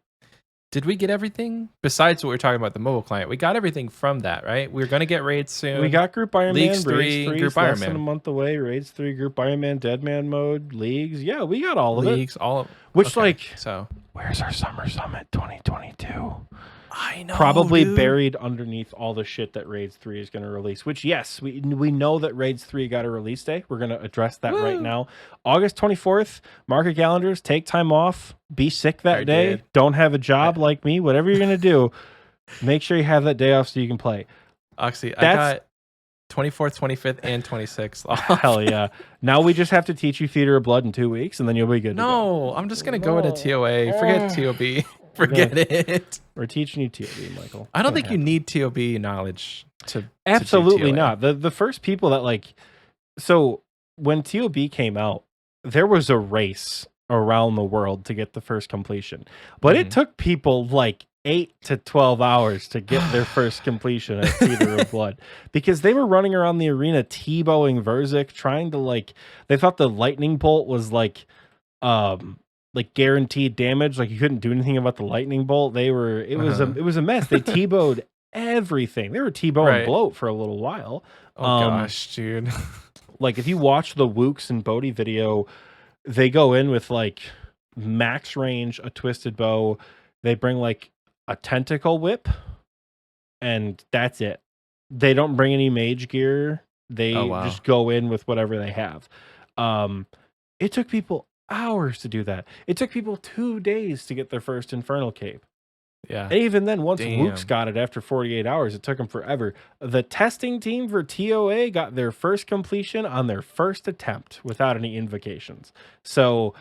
Did we get everything? Besides what we are talking about, the mobile client, we got everything from that, right? We're going to get raids soon. We got Group Iron Leagues Man, 3, Raids 3, Group less Iron than a Man. month away. Raids 3, Group Iron Man, Deadman mode, Leagues. Yeah, we got all of Leagues, it. all of Which, okay, like, so where's our Summer Summit 2022? I know, Probably dude. buried underneath all the shit that Raids 3 is going to release, which, yes, we know that Raids 3 got a release day. We're going to address that right now. August 24th, mark your calendars, take time off, be sick that day, don't have a job like me, whatever you're going to do, make sure you have that day off so you can play. Oxie, I got 24th, 25th, and 26th off. Hell yeah. Now we just have to teach you Theater of Blood in 2 weeks, and then you'll be good to go. No, I'm just going to go into TOA. Forget TOB. Forget it. We're teaching you TOB, Michael. I don't think you need TOB knowledge to absolutely to not. The first people that like, so when TOB came out, there was a race around the world to get the first completion, but it took people like 8 to 12 hours to get their first completion at Theater of Blood because they were running around the arena T-bowing Verzik, trying to like, they thought the lightning bolt was like guaranteed damage, like you couldn't do anything about the lightning bolt. It was a mess. They T-bowed everything. They were T-bowing bloat for a little while. Oh gosh, dude. Like if you watch the Wooks and Bodhi video, they go in with like max range, a twisted bow. They bring like a tentacle whip, and that's it. They don't bring any mage gear. They just go in with whatever they have. It took people hours to do that. It took people 2 days to get their first Infernal Cape. Yeah. And even then, once Wooks got it after 48 hours, it took them forever. The testing team for TOA got their first completion on their first attempt without any invocations. So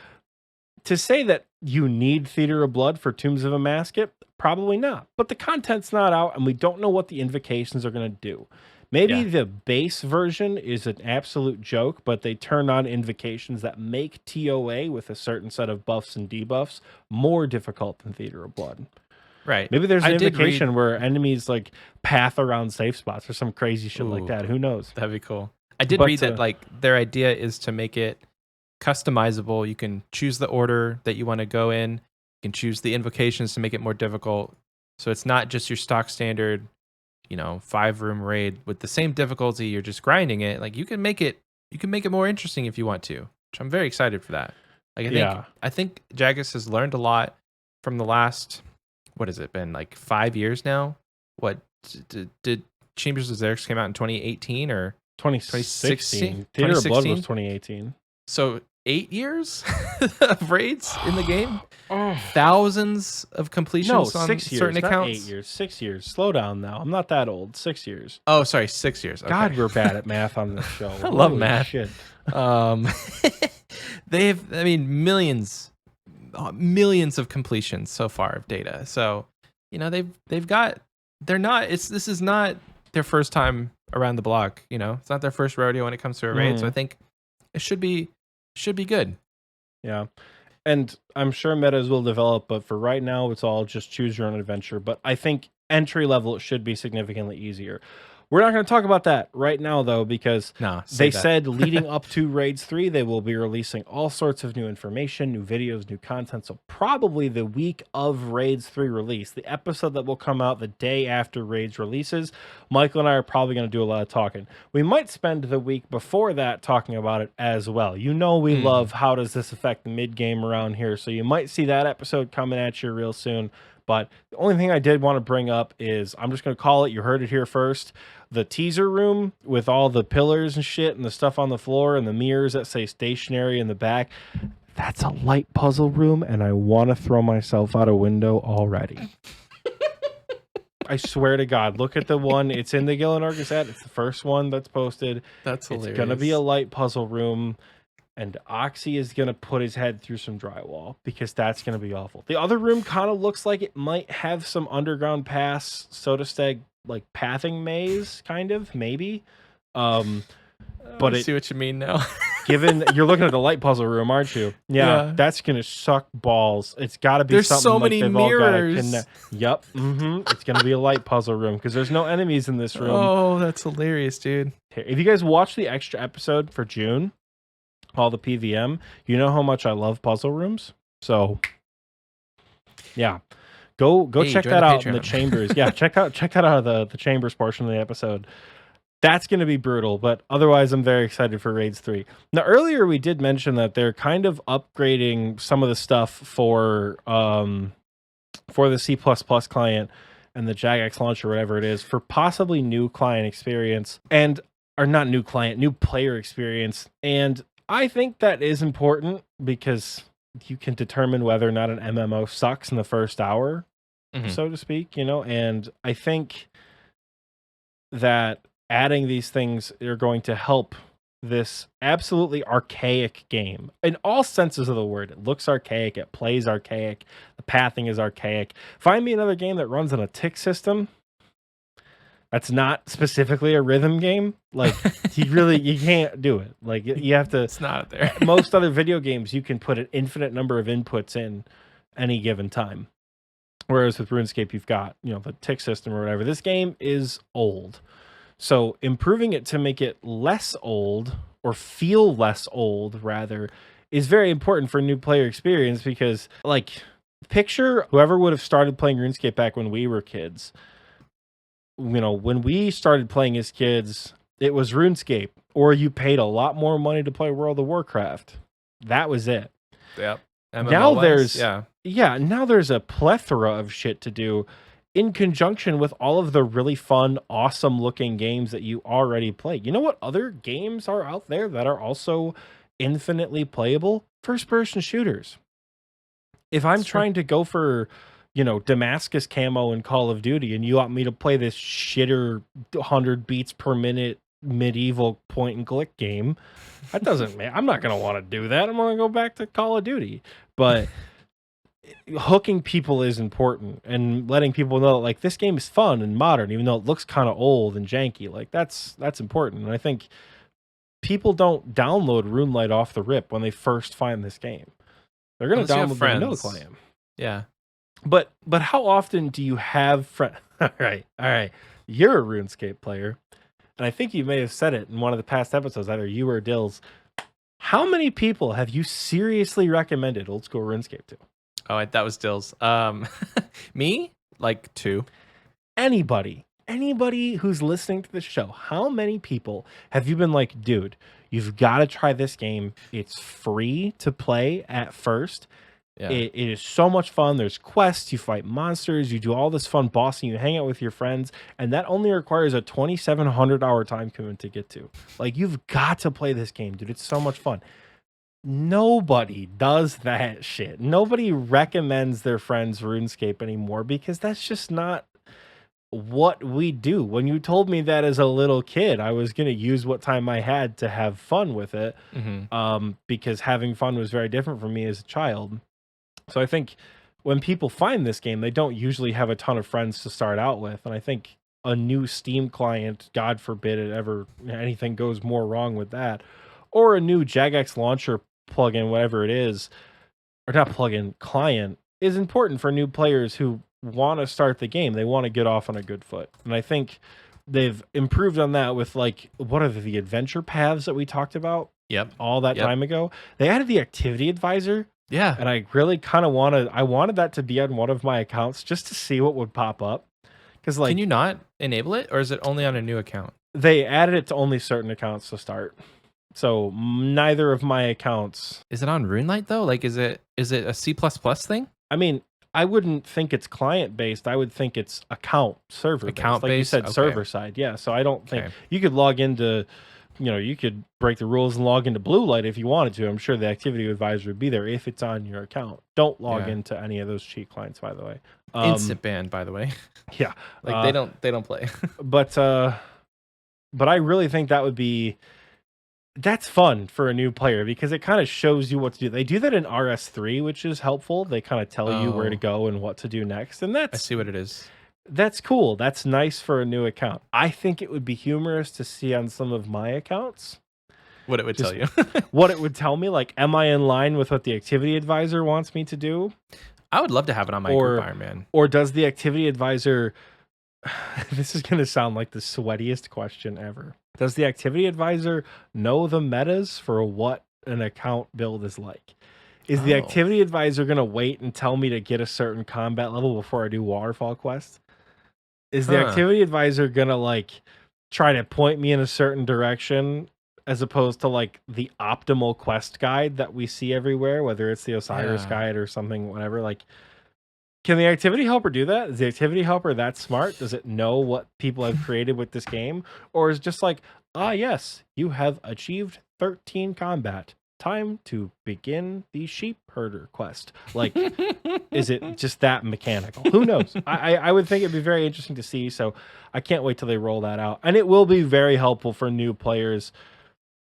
to say that you need Theater of Blood for Tombs of Amascut, probably not. But the content's not out, and we don't know what the invocations are going to do. Maybe the base version is an absolute joke, but they turn on invocations that make TOA with a certain set of buffs and debuffs more difficult than Theater of Blood. Right. Maybe there's an invocation where enemies like path around safe spots or some crazy shit like that. Who knows? That'd be cool. I did read that like their idea is to make it customizable. You can choose the order that you want to go in. You can choose the invocations to make it more difficult. So it's not just your stock standard, 5-room raid with the same difficulty. You're just grinding it. Like you can make it more interesting if you want to. Which I'm very excited for that. Like I think Jagex has learned a lot from the last. What has it been, like 5 years now? What did Chambers of Xerxes came out in 2018 or 2016? Theater of Blood was 2018. So 8 years of raids in the game? Thousands of completions on 6 years, certain accounts? Not 8 years, 6 years. Slow down now. I'm not that old. 6 years. Oh, sorry, 6 years. Okay. God, we're bad at math on this show. I love math. Shit. Millions of completions so far of data. So, this is not their first time around the block, It's not their first rodeo when it comes to a raid. So I think it should be good. Yeah. And I'm sure metas will develop, but for right now it's all just choose your own adventure. But I think entry level it should be significantly easier. We're not going to talk about that right now, though, because No, they said leading up to Raids 3, they will be releasing all sorts of new information, new videos, new content. So probably the week of Raids 3 release, the episode that will come out the day after Raids releases, Michael and I are probably going to do a lot of talking. We might spend the week before that talking about it as well. You know we love how does this affect the mid-game around here, so you might see that episode coming at you real soon. But the only thing I did want to bring up is, I'm just going to call it, you heard it here first, the teaser room with all the pillars and shit and the stuff on the floor and the mirrors that say stationary in the back. That's a light puzzle room, and I want to throw myself out a window already. I swear to God, look at the one. It's in the Gielinor Gazette. It's the first one that's posted. That's hilarious. It's going to be a light puzzle room. And Oxie is going to put his head through some drywall because that's going to be awful. The other room kind of looks like it might have some underground pass, soda stag, like pathing maze, kind of, maybe. But I see what you mean now. Given you're looking at the light puzzle room, aren't you? Yeah. That's going to suck balls. It's got to be There's something so like many they've mirrors. all got to connect. Yep. It's going to be a light puzzle room because there's no enemies in this room. Oh, that's hilarious, dude. If you guys watch the extra episode for June, all the PVM, you know how much I love puzzle rooms. So yeah, go check that out in the chambers. Yeah, check that out of the chambers portion of the episode. That's going to be brutal, but otherwise I'm very excited for Raids 3. Now earlier we did mention that they're kind of upgrading some of the stuff for the C++ client and the Jagex launcher, whatever it is, for possibly new client experience new player experience. And I think that is important because you can determine whether or not an MMO sucks in the first hour, so to speak, and I think that adding these things are going to help this absolutely archaic game in all senses of the word. It looks archaic, it plays archaic, the pathing is archaic. Find me another game that runs on a tick system that's not specifically a rhythm game. Like, you can't do it. Like, you have to. It's not there. Most other video games, you can put an infinite number of inputs in any given time. Whereas with RuneScape, you've got, the tick system or whatever. This game is old. So improving it to make it less old, or feel less old, rather, is very important for new player experience because, like, picture whoever would have started playing RuneScape back when we were kids. When we started playing as kids, it was RuneScape, or you paid a lot more money to play World of Warcraft. That was it. Yep. Now there's now there's a plethora of shit to do in conjunction with all of the really fun, awesome looking games that you already play. You know what other games are out there that are also infinitely playable? First person shooters. If I'm trying to go for Damascus camo in Call of Duty, and you want me to play this shitter 100 beats per minute medieval point and click game, that doesn't matter. I'm not going to want to do that. I'm going to go back to Call of Duty. But hooking people is important, and letting people know like this game is fun and modern, even though it looks kind of old and janky. Like that's important. And I think people don't download RuneLite off the rip when they first find this game. They're going to download the vanilla client. Yeah. But how often do you have friends? All right. You're a RuneScape player, and I think you may have said it in one of the past episodes, either you or Dills. How many people have you seriously recommended Old School RuneScape to? Oh, that was Dills. Me? Like 2. Anybody who's listening to the show, how many people have you been like, dude, you've got to try this game. It's free to play at first. Yeah. It is so much fun. There's quests, you fight monsters, you do all this fun bossing, you hang out with your friends, and that only requires a 2,700 hour time commitment to get to. Like, you've got to play this game, dude. It's so much fun. Nobody does that shit. Nobody recommends their friends RuneScape anymore because that's just not what we do. When you told me that as a little kid, I was going to use what time I had to have fun with it, because having fun was very different for me as a child. So I think when people find this game, they don't usually have a ton of friends to start out with. And I think a new Steam client, God forbid anything goes more wrong with that, or a new Jagex launcher plugin, whatever it is, or not plugin, client, is important for new players who want to start the game. They want to get off on a good foot. And I think they've improved on that with like what are the adventure paths that we talked about Yep. all that time ago. They added the activity advisor. Yeah. And I really kind of wanted that to be on one of my accounts just to see what would pop up. Because like, can you not enable it, or is it only on a new account? They added it to only certain accounts to start. So neither of my accounts. Is it on RuneLite though? Like, is it a C++ thing? I mean, I wouldn't think it's client based. I would think it's account server based. Account like you based? said, Okay. server side. Yeah. So I don't think Okay. you could log into. You could break the rules and log into Blue Light if you wanted to. I'm sure the activity advisor would be there if it's on your account. Don't log into any of those cheat clients, by the way. Instant ban, by the way. Yeah, like they don't play. but I really think that's fun for a new player because it kind of shows you what to do. They do that in RS3, which is helpful. They kind of tell you where to go and what to do next, and I see what it is. That's cool. That's nice for a new account. I think it would be humorous to see on some of my accounts what it would tell you. What it would tell me. Like, am I in line with what the activity advisor wants me to do? I would love to have it on my group Iron Man. Or does the activity advisor... This is going to sound like the sweatiest question ever. Does the activity advisor know the metas for what an account build is like? Is the activity advisor going to wait and tell me to get a certain combat level before I do waterfall quest? Is the activity advisor going to like try to point me in a certain direction as opposed to like the optimal quest guide that we see everywhere, whether it's the Osiris guide or something, whatever? Like, can the activity helper do that? Is the activity helper that smart? Does it know what people have created with this game? Or is it just like, yes, you have achieved 13 combat. Time to begin the sheep herder quest. Like, is it just that mechanical? Who knows? I would think it'd be very interesting to see. So I can't wait till they roll that out. And it will be very helpful for new players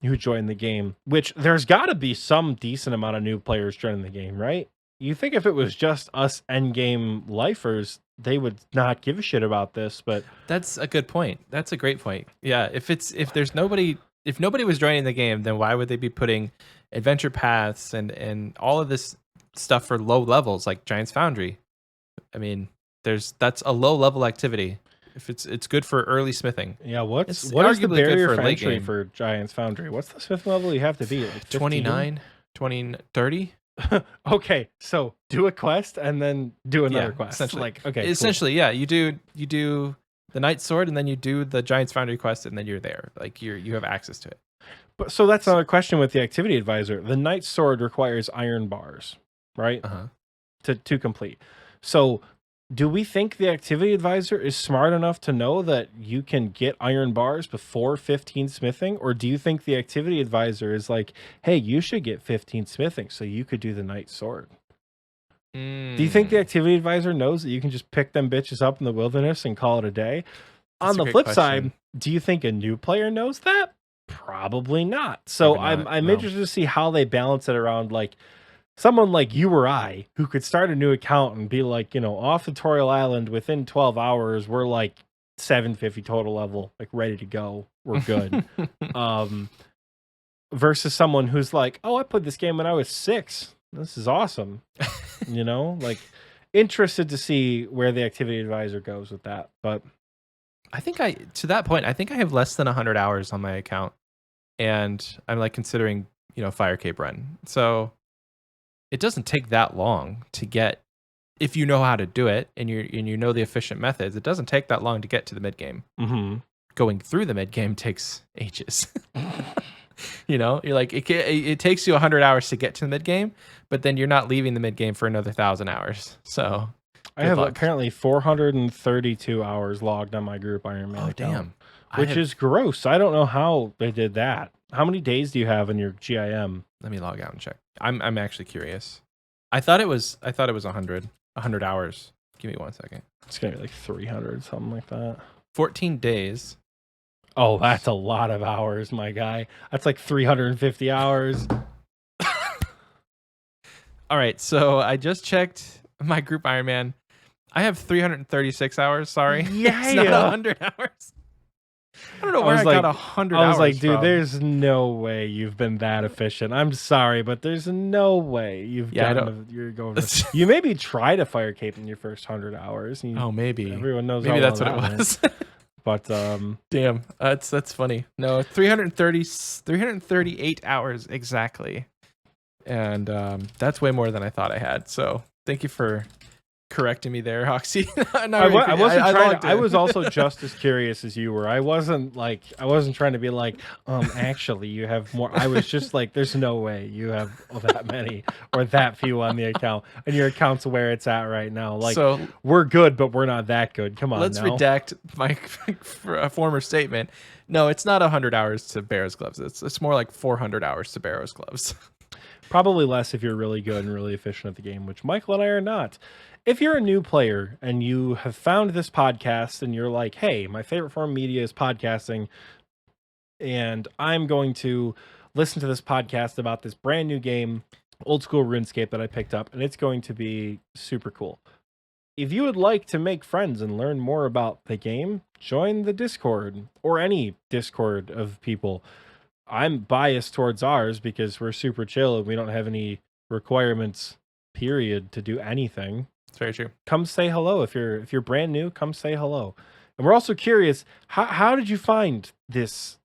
who join the game, which there's got to be some decent amount of new players joining the game, right? You think if it was just us endgame lifers, they would not give a shit about this, but that's a good point. That's a great point. Yeah, if nobody was joining the game, then why would they be putting adventure paths and all of this stuff for low levels like Giant's Foundry? I mean, that's a low level activity. If it's good for early smithing. Yeah, what is the arguably good barrier for for late entry game. for Giant's Foundry? What's the smith level you have to be? Like 15? 29, 20, 30? Okay, so do a quest and then do another quest. Essentially. Like, okay, essentially, yeah. You do the Knight's Sword and then you do the Giant's Foundry quest and then you're there. Like you have access to it. But so that's another question with the activity advisor. The Knight's Sword requires iron bars, right? To complete. So do we think the activity advisor is smart enough to know that you can get iron bars before 15 smithing? Or do you think the activity advisor is like, hey, you should get 15 smithing so you could do the Knight's Sword? Do you think the activity advisor knows that you can just pick them bitches up in the wilderness and call it a day? That's On the flip side, do you think a new player knows that? Probably not. So I'm interested to see how they balance it around like someone like you or I who could start a new account and be like, off Tutorial Island within 12 hours, we're like 750 total level, like ready to go. We're good. Versus someone who's like, oh, I played this game when I was 6. This is awesome. Like interested to see where the activity advisor goes with that. But to that point, I think I have less than 100 hours on my account and I'm like considering, Fire Cape run. So it doesn't take that long to get, if you know how to do it and you know the efficient methods, it doesn't take that long to get to the mid game. Going through the mid game takes ages. You're like, it takes you 100 hours to get to the mid game, but then you're not leaving the mid game for another 1,000 hours. So I have apparently 432 hours logged on my group Iron Man account, damn. Which is gross. I don't know how they did that. How many days do you have in your GIM? Let me log out and check. I'm actually curious. I thought it was 100 hours. Give me 1 second. It's gonna be like 300, something like that. 14 days. Oh, that's a lot of hours, my guy. That's like 350 hours. All right, so I just checked my group Iron Man. I have 336 hours. Sorry, yeah, it's not 100 hours. I don't know where I got 100 hours. I was like, dude, from. There's no way you've been that efficient. I'm sorry, but there's no way you've you're going. You maybe tried a fire cape in your first 100 hours. Maybe everyone knows. Maybe that's what it was. But damn, that's funny. No, 338 hours exactly, and that's way more than I thought I had. So thank you for correcting me there, Oxie. I wasn't trying to, I logged was in. also just as curious as you were. I wasn't trying to be like, actually you have more. I was just like, there's no way you have that many or that few on the account, and your account's where it's at right now. Like, So we're good, but we're not that good. Come on, let's now. redact my former statement. No, it's not 100 hours to Barrow's gloves. It's more like 400 hours to Barrow's gloves. Probably less if you're really good and really efficient at the game, which Michael and I are not. If you're a new player and you have found this podcast and you're like, hey, my favorite form of media is podcasting, and I'm going to listen to this podcast about this brand new game, Old School Runescape, that I picked up, and it's going to be super cool. If you would like to make friends and learn more about the game, join the Discord or any Discord of people. I'm biased towards ours because we're super chill and we don't have any requirements, period, to do anything. It's very true. Come say hello. If you're brand new, come say hello. And we're also curious, how did you find this?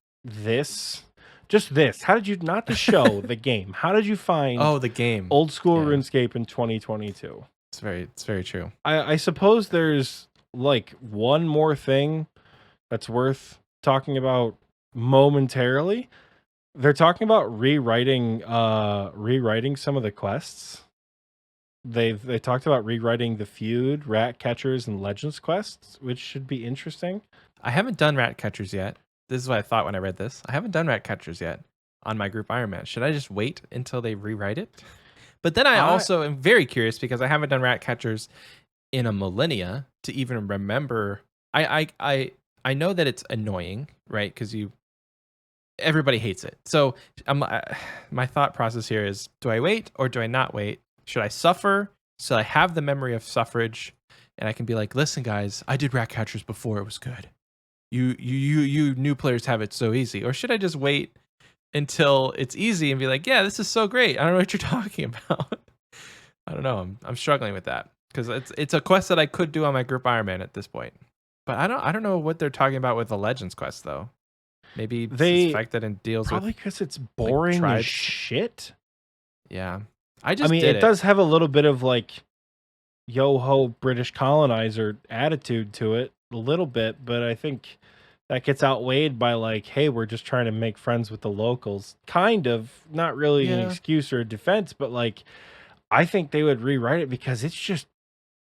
Just this. How did you, not the show, the game? How did you find the game Old School RuneScape in 2022? It's very true. I suppose there's like one more thing that's worth talking about momentarily. They're talking about rewriting some of the quests. They talked about rewriting the feud, rat catchers, and legends quests, which should be interesting. I haven't done rat catchers yet. This is what I thought when I read this. I haven't done rat catchers yet on my group Iron Man. Should I just wait until they rewrite it? But then I also am very curious because I haven't done rat catchers in a millennia to even remember. I know that it's annoying, right? Because everybody hates it. So my thought process here is: do I wait or do I not wait? Should I suffer so I have the memory of suffrage, and I can be like, listen, guys, I did rat catchers before; it was good. You new players have it so easy. Or should I just wait until it's easy and be like, yeah, this is so great. I don't know what you're talking about. I don't know. I'm struggling with that because it's a quest that I could do on my group Iron Man at this point. But I don't know what they're talking about with the Legends quest though. Maybe it's the fact that it deals probably with because it's boring like, as shit. Yeah, I mean, it does have a little bit of like yo ho British colonizer attitude to it, a little bit, but I think that gets outweighed by like, hey, we're just trying to make friends with the locals. Kind of, not really an excuse or a defense, but like, I think they would rewrite it because it's just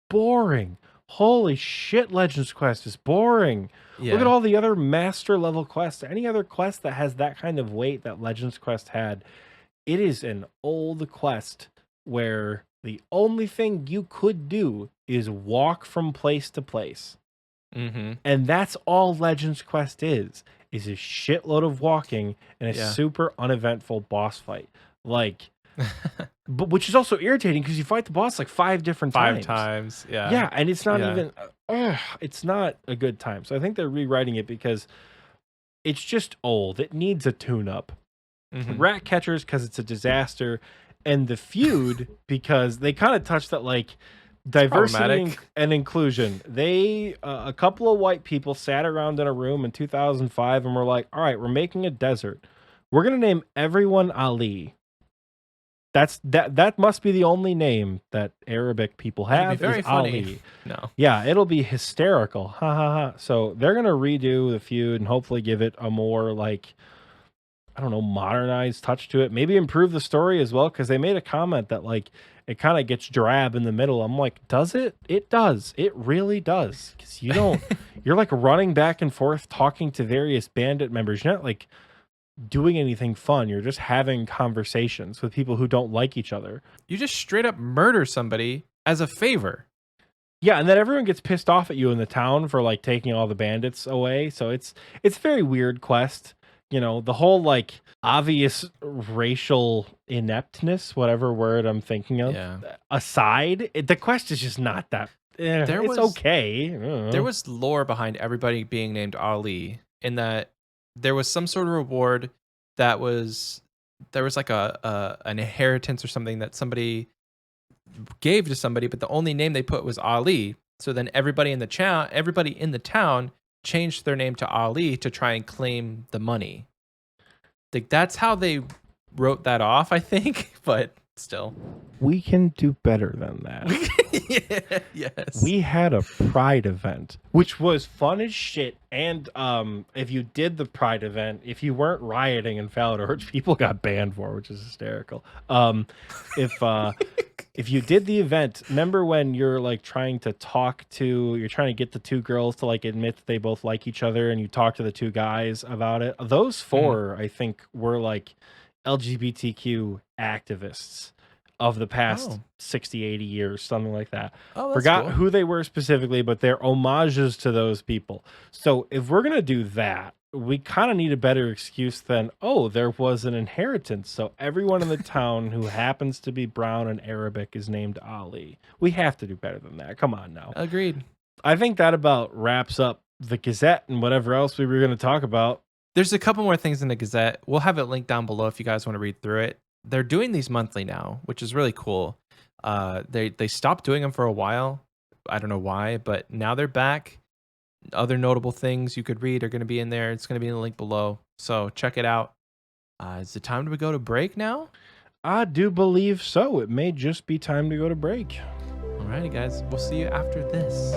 boring. Holy shit, Legends Quest is boring. Yeah. Look at all the other master level quests. Any other quest that has that kind of weight that Legends Quest had, it is an old quest where the only thing you could do is walk from place to place. Mm-hmm. And that's all Legends Quest is a shitload of walking and a super uneventful boss fight. Like, but which is also irritating because you fight the boss like 5 different times. 5 times, yeah. Yeah, and it's not even, it's not a good time. So I think they're rewriting it because it's just old. It needs a tune-up. Mm-hmm. Rat catchers because it's a disaster, and the feud because they kind of touched that like diversity and inclusion. They a couple of white people sat around in a room in 2005 and were like, all right, we're making a desert. We're gonna name everyone Ali. That must be the only name that Arabic people have. Very is funny. Ali. No. Yeah, it'll be hysterical. Ha ha ha. So they're gonna redo the feud and hopefully give it a more like, I don't know, modernized touch to it. Maybe improve the story as well, because they made a comment that like it kind of gets drab in the middle. I'm like, does it? It does. It really does. Because you don't, you're like running back and forth talking to various bandit members. You're not like doing anything fun. You're just having conversations with people who don't like each other. You just straight up murder somebody as a favor. Yeah, and then everyone gets pissed off at you in the town for like taking all the bandits away. So it's a very weird quest. You know, the whole like obvious racial ineptness, whatever word I'm thinking of, aside, the quest is just not that. It's okay. There was lore behind everybody being named Ali in that there was some sort of reward that there was like an inheritance or something that somebody gave to somebody, but the only name they put was Ali. So then everybody in the town changed their name to Ali to try and claim the money. Like that's how they wrote that off, I think, but still. We can do better than that. Yeah, yes. We had a Pride event, which was fun as shit. And if you did the Pride event, if you weren't rioting in Falador, which people got banned for, which is hysterical. If you did the event, remember when you're like you're trying to get the two girls to like admit that they both like each other, and you talk to the two guys about it. Those four, I think, were like LGBTQ activists of the past 60, 80 years, something like that. Oh, that's Forgot cool. who they were specifically, but they're homages to those people. So if we're going to do that, we kind of need a better excuse than, there was an inheritance. So everyone in the town who happens to be brown and Arabic is named Ali. We have to do better than that. Come on now. Agreed. I think that about wraps up the Gazette and whatever else we were going to talk about. There's a couple more things in the Gazette. We'll have it linked down below if you guys want to read through it. They're doing these monthly now, which is really cool. They stopped doing them for a while. I don't know why, but now they're back. Other notable things you could read are going to be in there. It's going to be in the link below. So check it out. Is it time to go to break now? I do believe so. It may just be time to go to break. Alrighty, guys. We'll see you after this.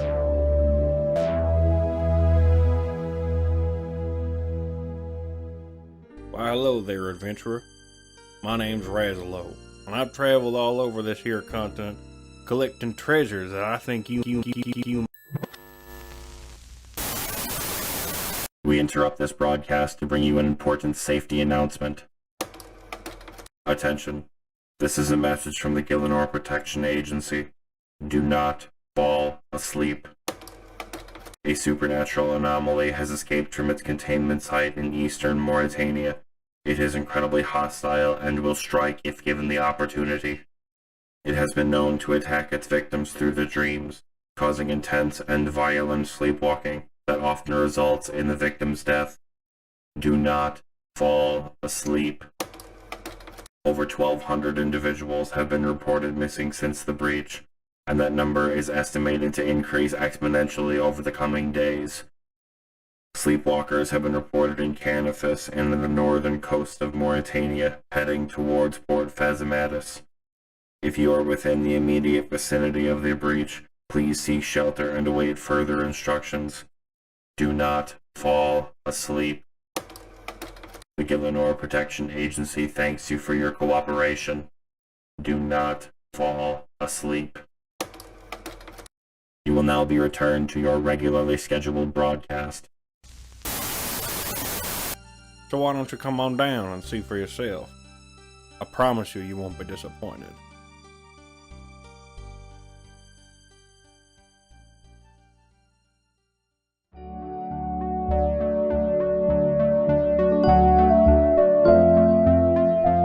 Why, hello there, adventurer. My name's Razalo, and I've traveled all over this here continent, collecting treasures that I think you. We interrupt this broadcast to bring you an important safety announcement. Attention. This is a message from the Gielinor Protection Agency. Do not fall asleep. A supernatural anomaly has escaped from its containment site in eastern Mauritania. It is incredibly hostile and will strike if given the opportunity. It has been known to attack its victims through the dreams, causing intense and violent sleepwalking that often results in the victim's death. Do not fall asleep. Over 1,200 individuals have been reported missing since the breach, and that number is estimated to increase exponentially over the coming days. Sleepwalkers have been reported in Canifis and in the northern coast of Mauritania, heading towards Port Phasimatis. If you are within the immediate vicinity of the breach, please seek shelter and await further instructions. Do not fall asleep. The Gielinor Protection Agency thanks you for your cooperation. Do not fall asleep. You will now be returned to your regularly scheduled broadcast. So why don't you come on down and see for yourself? I promise you won't be disappointed.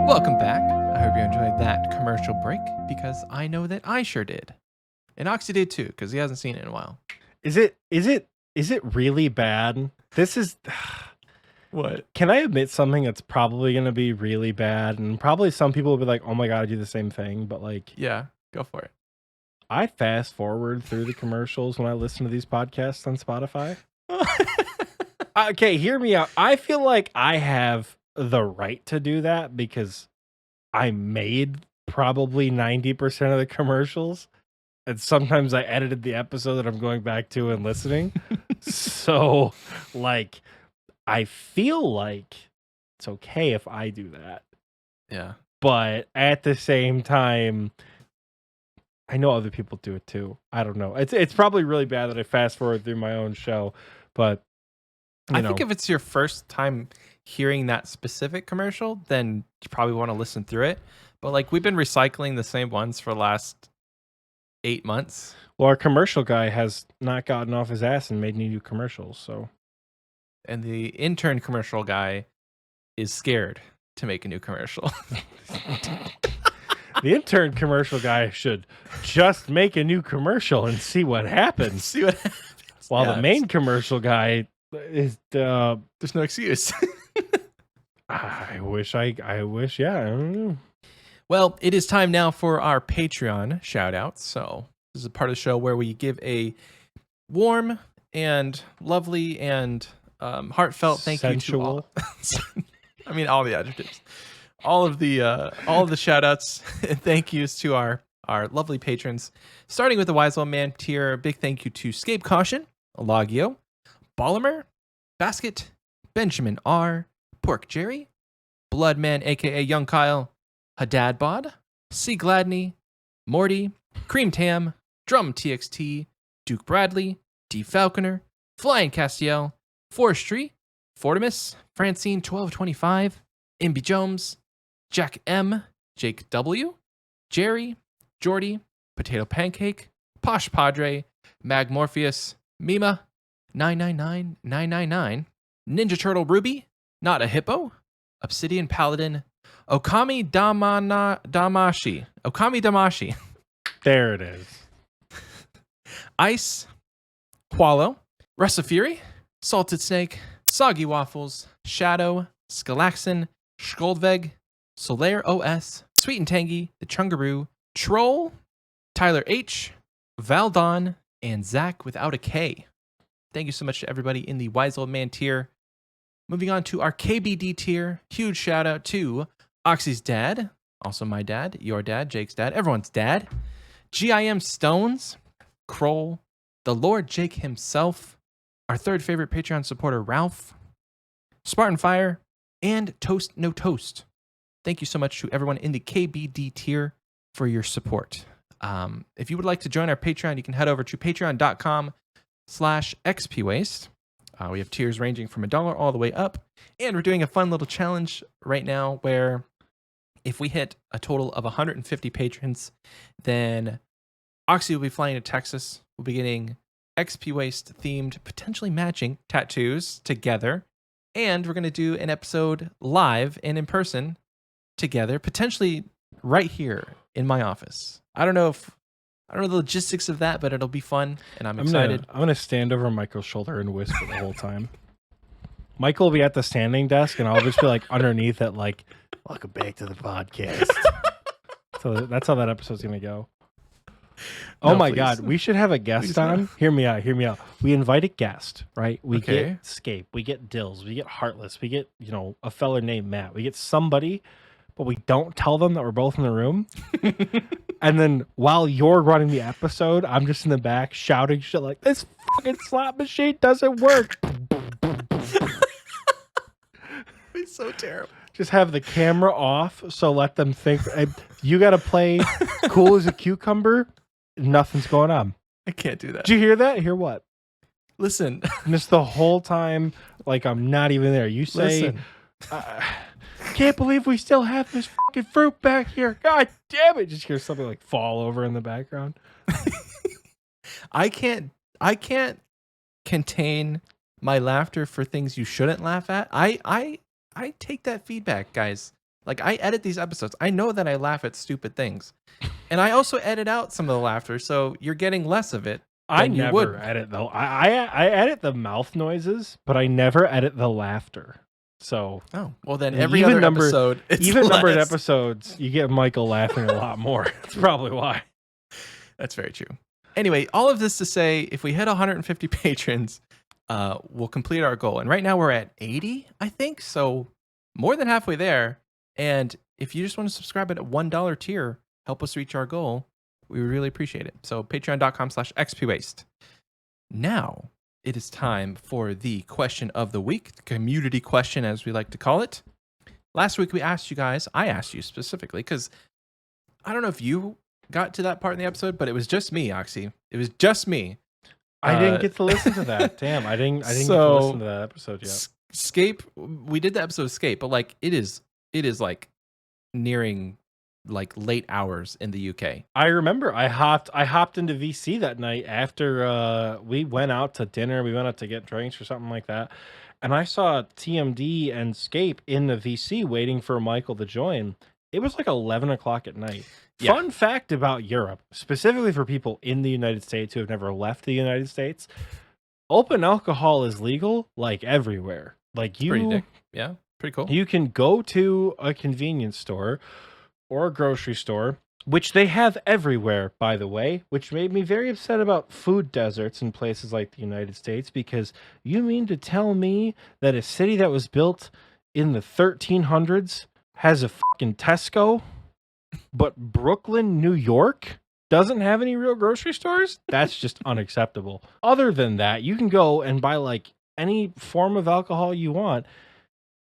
Welcome back. I hope you enjoyed that commercial break because I know that I sure did. And Oxie did too, because he hasn't seen it in a while. Is it really bad? This is What? Can I admit something that's probably going to be really bad? And probably some people will be like, oh my God, I do the same thing. But like, Yeah, go for it. I fast forward through the commercials when I listen to these podcasts on Spotify. Okay, hear me out. I feel like I have the right to do that because I made probably 90% of the commercials. And sometimes I edited the episode that I'm going back to and listening. So, like, I feel like it's okay if I do that. Yeah. But at the same time, I know other people do it too. I don't know. It's probably really bad that I fast forward through my own show, but I think if it's your first time hearing that specific commercial, then you probably want to listen through it. But like we've been recycling the same ones for the last 8 months. Well, our commercial guy has not gotten off his ass and made any new commercials. So, And the intern commercial guy is scared to make a new commercial. the intern commercial guy should just make a new commercial and see what happens. See what happens. While Yeah, the main commercial guy is there's no excuse. I wish, yeah, I don't know. Well, it is time now for our Patreon shoutouts. So this is a part of the show where we give a warm and lovely and heartfelt thank you to all. I mean, all the adjectives, all of the shout outs and thank yous to our lovely patrons, starting with the Wise Old Man tier. A big thank you to Scape Caution, Logio, Ballimer, Basket, Benjamin R, Pork Jerry, Bloodman aka Young Kyle, Hadad Bod, C Gladney, Morty, Cream Tam, Drum TXT, Duke Bradley, D Falconer, Flying Castiel, Forestry, Fortimus, Francine 1225, Imby Jones, Jack M, Jake W, Jerry, Jordy, Potato Pancake, Posh Padre, Mag Morpheus, Mima, 999999, Ninja Turtle Ruby, Not a Hippo, Obsidian Paladin, Okami Damashi. There it is. Ice, Qualo, Fury, Salted Snake, Soggy Waffles, Shadow, Skalaxin, Skoldveg, Solaire OS, Sweet and Tangy, The Chungaroo, Troll, Tyler H, Valdon, and Zach without a K. Thank you so much to everybody in the Wise Old Man tier. Moving on to our KBD tier, huge shout out to Oxie's dad, also my dad, your dad, Jake's dad, everyone's dad, GIM Stones, Kroll, the Lord Jake himself, our third favorite Patreon supporter, Ralph, Spartan Fire, and Toast No Toast. Thank you so much to everyone in the KBD tier for your support. If you would like to join our Patreon, you can head over to patreon.com/xpwaste. We have tiers ranging from $1 all the way up. And we're doing a fun little challenge right now where if we hit a total of 150 patrons, then Oxie will be flying to Texas. We'll be getting Xpwaste themed, potentially matching tattoos together. And we're going to do an episode live and in person together, potentially right here in my office. I don't know the logistics of that, but it'll be fun, and I'm excited. I'm gonna stand over Michael's shoulder and whisper the whole time. Michael will be at the standing desk, and I'll just be like underneath it, like, "Welcome back to the podcast." So that's how that episode's gonna go. Oh my God, we should have a guest on. Hear me out. We invite a guest, right? We get Scape, we get Dills, we get Heartless, we get a fella named Matt. We get somebody, but we don't tell them that we're both in the room. And then while you're running the episode, I'm just in the back shouting shit like, "This fucking slot machine doesn't work." It's so terrible. Just have the camera off, so let them think you got to play cool as a cucumber. Nothing's going on. I can't do that. Did you hear that? Hear what? Listen. And it's the whole time like I'm not even there. You say, "Can't believe we still have this fucking fruit back here. God damn it." Just hear something like fall over in the background. I can't contain my laughter for things you shouldn't laugh at. I take that feedback, guys. Like, I edit these episodes. I know that I laugh at stupid things. And I also edit out some of the laughter, so you're getting less of it. I never edit though. I edit the mouth noises, but I never edit the laughter. So well then every other episode, even numbered episodes, you get Michael laughing a lot more. That's probably why. That's very true. Anyway, all of this to say, if we hit 150 patrons, we'll complete our goal. And right now we're at 80, I think. So more than halfway there. And if you just want to subscribe at a $1 tier, help us reach our goal, we would really appreciate it. So patreon.com/xpwaste. Now it is time for the question of the week, the community question, as we like to call it. Last week we asked you guys, I asked you specifically, because I don't know if you got to that part in the episode, but it was just me, Oxie. It was just me. I didn't get to listen to that. Damn, I didn't get to listen to that episode yet. Scape, we did the episode of Scape, but like it is like nearing like late hours in the UK. I remember I hopped into VC that night after we went out to dinner. We went out to get drinks or something like that. And I saw TMD and Scape in the VC waiting for Michael to join. It was like 11 o'clock at night. Yeah. Fun fact about Europe, specifically for people in the United States who have never left the United States, open alcohol is legal like everywhere. Like pretty cool. You can go to a convenience store or a grocery store, which they have everywhere, by the way, which made me very upset about food deserts in places like the United States, because you mean to tell me that a city that was built in the 1300s has a fucking Tesco, but Brooklyn, New York doesn't have any real grocery stores? That's just unacceptable. Other than that, you can go and buy like any form of alcohol you want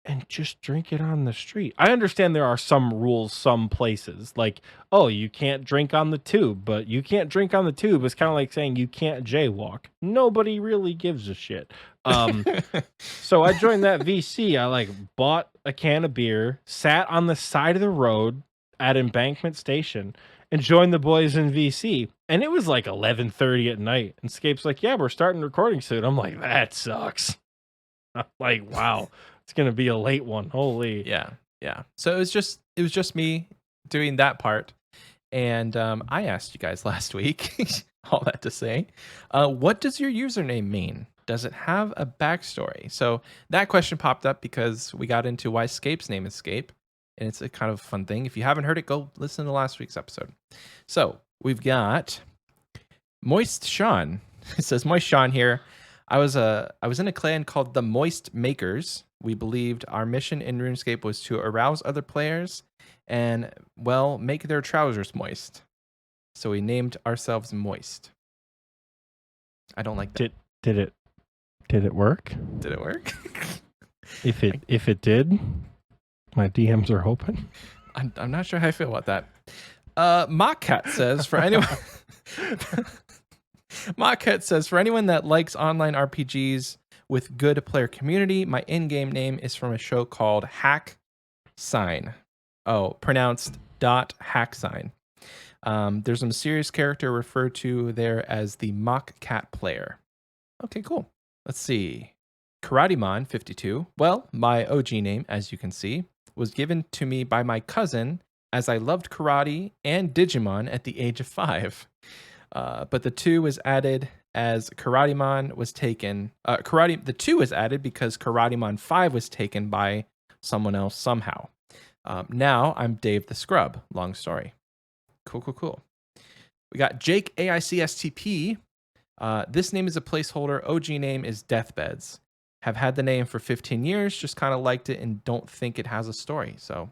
and just drink it on the street. I understand there are some rules, some places, like, oh, you can't drink on the tube, but you can't drink on the tube. It's kind of like saying you can't jaywalk. Nobody really gives a shit. So I joined that VC. I like bought a can of beer, sat on the side of the road at Embankment Station, and joined the boys in VC. And it was like 11:30 at night. And Scape's like, yeah, we're starting recording soon. I'm like, that sucks. I'm like, wow. It's gonna be a late one. Holy. Yeah. So it was just me doing that part, and I asked you guys last week. All that to say, what does your username mean? Does it have a backstory? So that question popped up because we got into why Scape's name is Scape, and it's a kind of fun thing. If you haven't heard it, go listen to last week's episode. So we've got Moist Sean. It says Moist Sean here. I was in a clan called the Moist Makers. We believed our mission in RuneScape was to arouse other players and, well, make their trousers moist. So we named ourselves Moist. I don't like that. Did it work? Did it work? If it did, my DMs are open. I'm not sure how I feel about that. Mockcat says for anyone Mockcat says for anyone that likes online RPGs with good player community, my in-game name is from a show called Hack Sign. Oh, pronounced .hack sign. There's a mysterious character referred to there as the Mockcat player. Okay, cool. Let's see. Karatemon 52. Well, my OG name, as you can see, was given to me by my cousin as I loved karate and Digimon at the age of 5. But the 2 was added as Karatemon was taken. The 2 was added because Karatemon 5 was taken by someone else somehow. Now I'm Dave the Scrub. Long story. Cool. We got Jake AICSTP. This name is a placeholder. OG name is Deathbeds. Have had the name for 15 years. Just kind of liked it and don't think it has a story. So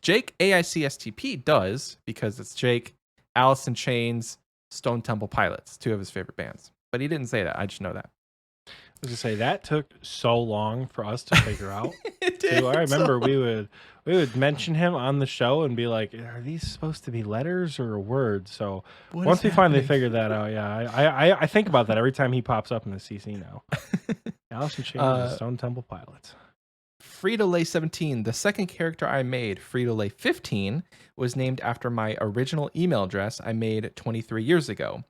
Jake AICSTP does, because it's Jake, Alice in Chains, Stone Temple Pilots, 2 of his favorite bands. But he didn't say that. I just know that. I was gonna say that took so long for us to figure out. It did. I remember we would mention him on the show and be like, "Are these supposed to be letters or a word?" So once we finally figured that out, yeah, I think about that every time he pops up in the CC now. Alice in Chains and Stone Temple Pilots. Frito-Lay17, the second character I made, Frito-Lay15, was named after my original email address I made 23 years ago.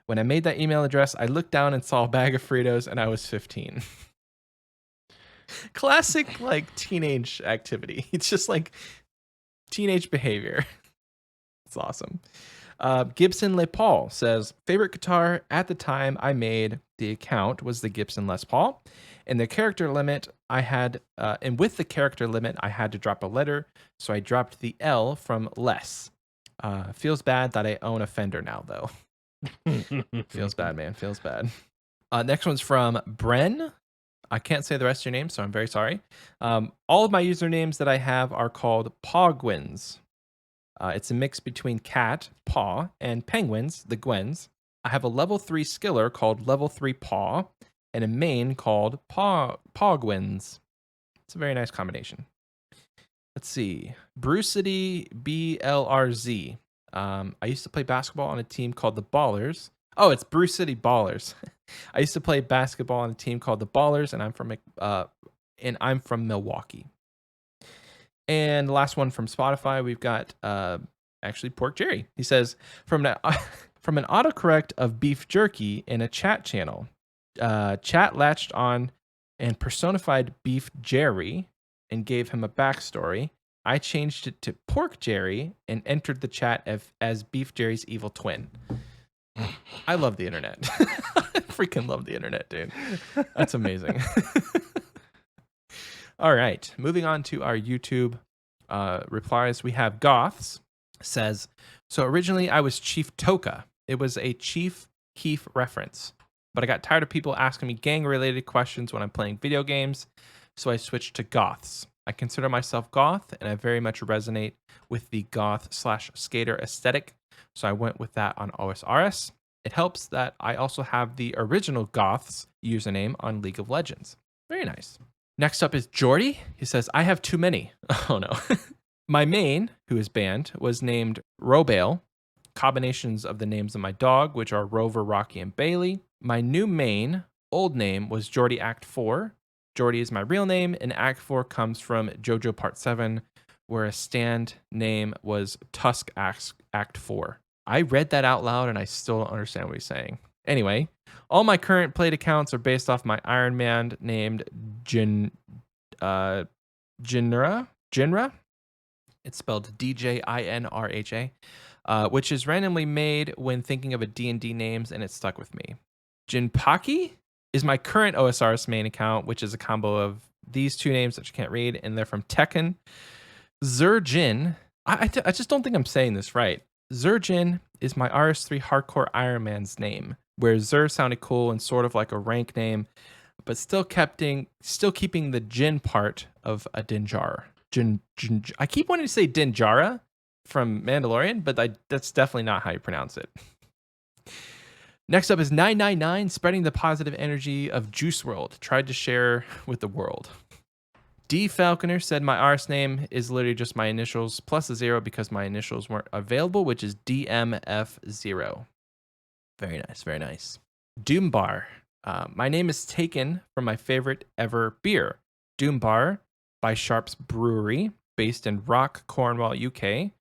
When I made that email address, I looked down and saw a bag of Fritos, and I was 15. Classic, like, teenage activity. It's just like teenage behavior. It's awesome. Gibson Les Paul says, favorite guitar at the time I made the account was the Gibson Les Paul. And the character limit I had, and with the character limit, I had to drop a letter, so I dropped the L from less. Feels bad that I own a Fender now, though. Feels bad, man. Feels bad. Next one's from Bren. I can't say the rest of your name, so I'm very sorry. All of my usernames that I have are called Pawgwins. It's a mix between cat, paw, and penguins, the Gwens. I have a level 3 skiller called level 3 paw, and a main called Pawgwins. It's a very nice combination. Let's see. Bruce City BLRZ. I used to play basketball on a team called the Ballers. Oh, it's Bruce City Ballers. I used to play basketball on a team called the Ballers, and I'm from Milwaukee. And the last one from Spotify, we've got actually Pork Jerry. He says, from an autocorrect of beef jerky in a chat channel, chat latched on and personified Beef Jerry and gave him a backstory. I changed it to Pork Jerry and entered the chat as Beef Jerry's evil twin. I love the internet. I freaking love the internet, dude. That's amazing. All right, moving on to our YouTube replies. We have Goths says, So originally I was Chief Toka. It was a Chief Keef reference. But I got tired of people asking me gang-related questions when I'm playing video games, so I switched to Goths. I consider myself Goth, and I very much resonate with the Goth/skater aesthetic, so I went with that on OSRS. It helps that I also have the original Goths username on League of Legends. Very nice. Next up is Jordy. He says, I have too many. Oh no. My main, who is banned, was named Robale, combinations of the names of my dog, which are Rover, Rocky, and Bailey. My new main, old name, was Jordy Act 4. Jordy is my real name, and Act 4 comes from JoJo Part 7, where a stand name was Tusk Act 4. I read that out loud, and I still don't understand what he's saying. Anyway, all my current played accounts are based off my Iron Man named Jinra. It's spelled DJINRHA, which is randomly made when thinking of a D&D names, and it stuck with me. Jinpaki is my current OSRS main account, which is a combo of these two names that you can't read, and they're from Tekken. Zerjin, I just don't think I'm saying this right. Zerjin is my RS3 Hardcore Iron Man's name, where Zer sounded cool and sort of like a rank name, but still keeping the Jin part of a Dinjar. I keep wanting to say Dinjara from Mandalorian, but that's definitely not how you pronounce it. Next up is 999, spreading the positive energy of Juice WRLD. Tried to share with the world. D Falconer said my RS name is literally just my initials plus a 0 because my initials weren't available, which is DMF0. Very nice, very nice. Doombar. My name is taken from my favorite ever beer, Doombar by Sharp's Brewery, based in Rock, Cornwall, UK.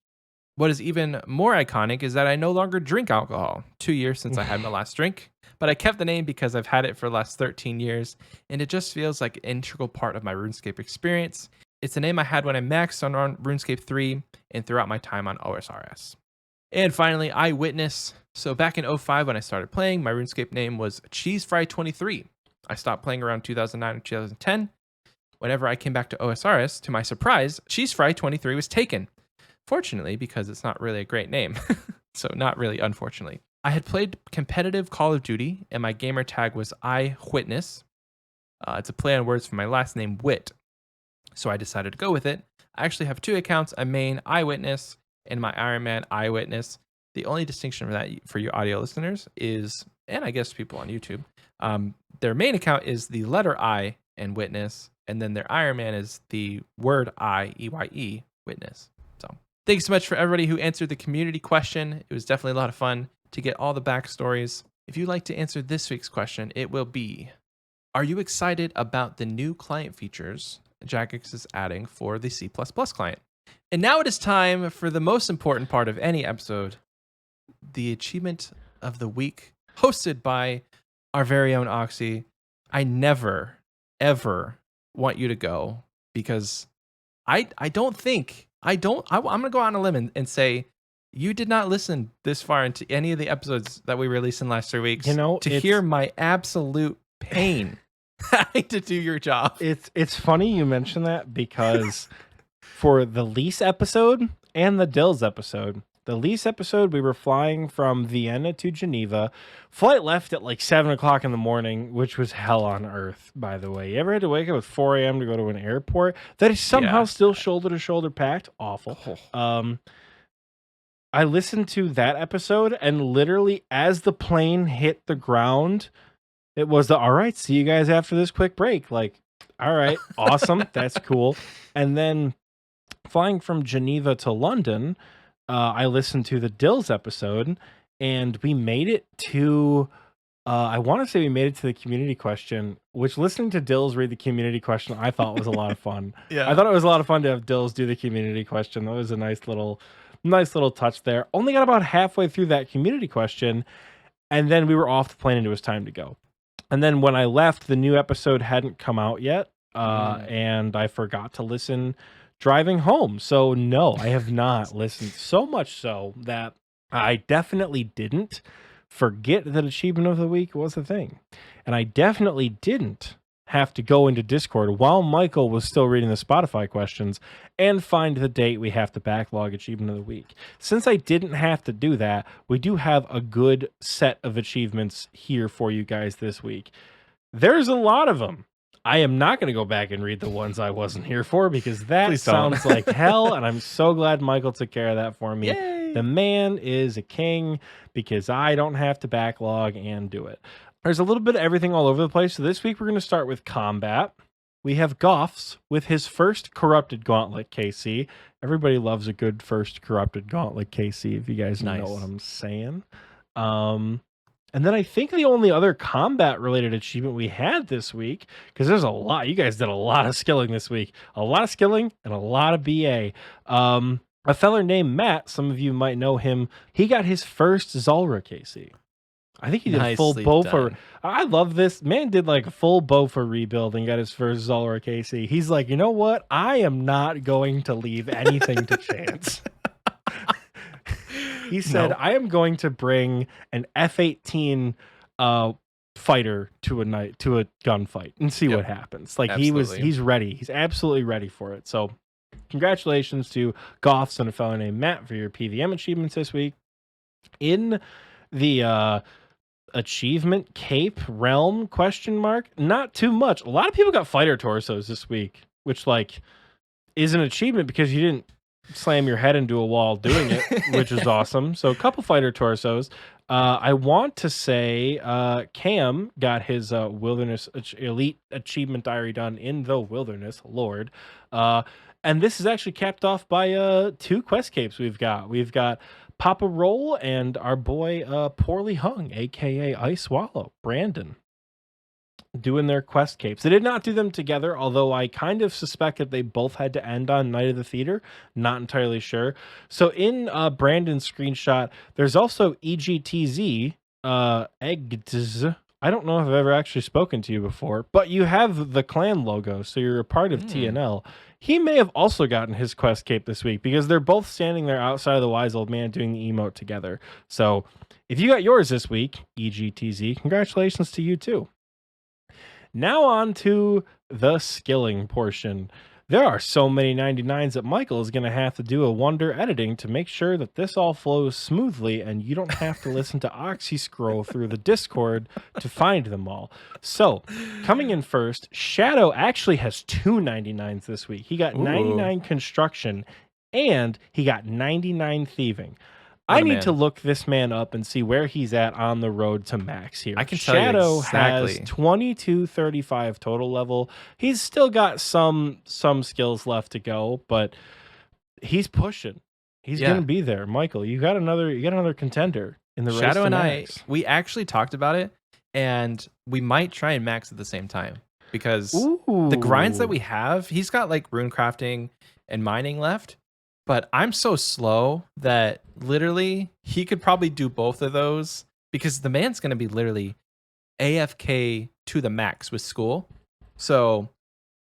What is even more iconic is that I no longer drink alcohol. 2 years since I had my last drink, but I kept the name because I've had it for the last 13 years, and it just feels like an integral part of my RuneScape experience. It's a name I had when I maxed on RuneScape 3 and throughout my time on OSRS. And finally, Eyewitness. So back in 05 when I started playing, my RuneScape name was CheeseFry23. I stopped playing around 2009 or 2010. Whenever I came back to OSRS, to my surprise, CheeseFry23 was taken. Fortunately, because it's not really a great name. So not really, unfortunately. I had played competitive Call of Duty, and my gamer tag was Eyewitness. It's a play on words for my last name, Wit. So I decided to go with it. I actually have two accounts, a main Eyewitness and my Iron Man Eyewitness. The only distinction for that for you audio listeners is, and I guess people on YouTube, their main account is the letter I and Witness, and then their Iron Man is the word I, EYE, Witness. So thanks so much for everybody who answered the community question. It was definitely a lot of fun to get all the backstories. If you'd like to answer this week's question, it will be, are you excited about the new client features Jagex is adding for the C++ client? And now it is time for the most important part of any episode, the achievement of the week, hosted by our very own Oxie. I never, ever want you to go because I'm going to go out on a limb and say you did not listen this far into any of the episodes that we released in the last 3 weeks to hear my absolute pain having to do your job. It's funny you mention that because for the lease episode and the Dills episode, the lease episode, we were flying from Vienna to Geneva. Flight left at like 7 o'clock in the morning, which was hell on earth, by the way. You ever had to wake up at 4 a.m. to go to an airport that is somehow still shoulder to shoulder packed? Awful. I listened to that episode, and literally as the plane hit the ground, it was all right, see you guys after this quick break. Like, all right, awesome. That's cool. And then flying from Geneva to London, I listened to the Dills episode, and we made it to, I want to say we made it to the community question, which listening to Dills read the community question, I thought was a lot of fun. Yeah. I thought it was a lot of fun to have Dills do the community question. That was a nice little touch there. Only got about halfway through that community question, and then we were off the plane and it was time to go. And then when I left, the new episode hadn't come out yet, and I forgot to listen driving home. So no, I have not listened, so much so that I definitely didn't forget that achievement of the week was a thing. And I definitely didn't have to go into Discord while Michael was still reading the Spotify questions and find the date we have to backlog achievement of the week. Since I didn't have to do that, we do have a good set of achievements here for you guys this week. There's a lot of them. I am not going to go back and read the ones I wasn't here for because that sounds like hell, and I'm so glad Michael took care of that for me. Yay! The man is a king because I don't have to backlog and do it. There's a little bit of everything all over the place. So this week we're going to start with combat. We have Goffs with his first Corrupted Gauntlet KC. Everybody loves a good first Corrupted Gauntlet KC, if you guys know what I'm saying. And then I think the only other combat-related achievement we had this week, because there's a lot. You guys did a lot of skilling this week. A lot of skilling and a lot of BA. A feller named Matt, some of you might know him, he got his first Zulrah KC. I think he did a full Bofa. I love this. Man did like a full Bofa rebuild and got his first Zulrah KC. He's like, you know what? I am not going to leave anything to chance. He said, I am going to bring an F-18 fighter to a gunfight and see what happens. Like he's ready. He's absolutely ready for it. So congratulations to Goffs and a fellow named Matt for your PVM achievements this week. In the achievement cape realm ? Not too much. A lot of people got fighter torsos this week, which like is an achievement because you didn't slam your head into a wall doing it, which is awesome. So a couple fighter torsos. I want to say Cam got his wilderness elite achievement diary done in the wilderness, Lord. And this is actually capped off by 2 quest capes we've got. We've got Papa Roll and our boy Poorly Hung, aka Ice Swallow, Brandon, doing their quest capes. They did not do them together, although I kind of suspect that they both had to end on Night of the Theater. Not entirely sure. So in Brandon's screenshot, there's also EGTZ, Eggs. I don't know if I've ever actually spoken to you before, but you have the clan logo, so you're a part of TNL. He may have also gotten his quest cape this week because they're both standing there outside of the Wise Old Man doing the emote together. So if you got yours this week, EGTZ, congratulations to you too. Now on to the skilling portion. There are so many 99s that Michael is going to have to do a wonder editing to make sure that this all flows smoothly and you don't have to listen to Oxie scroll through the Discord to find them all. So, coming in first, Shadow actually has 2 99s this week. He got 99 construction and he got 99 thieving. I need to look this man up and see where he's at on the road to max here. I can tell you exactly. Has 2235 total level. He's still got some skills left to go, but he's pushing. He's going to be there. Michael, you got another contender in the race Shadow to and max. we actually talked about it, and we might try and max at the same time because the grinds that we have, he's got like rune crafting and mining left. But I'm so slow that literally he could probably do both of those because the man's going to be literally AFK to the max with school. So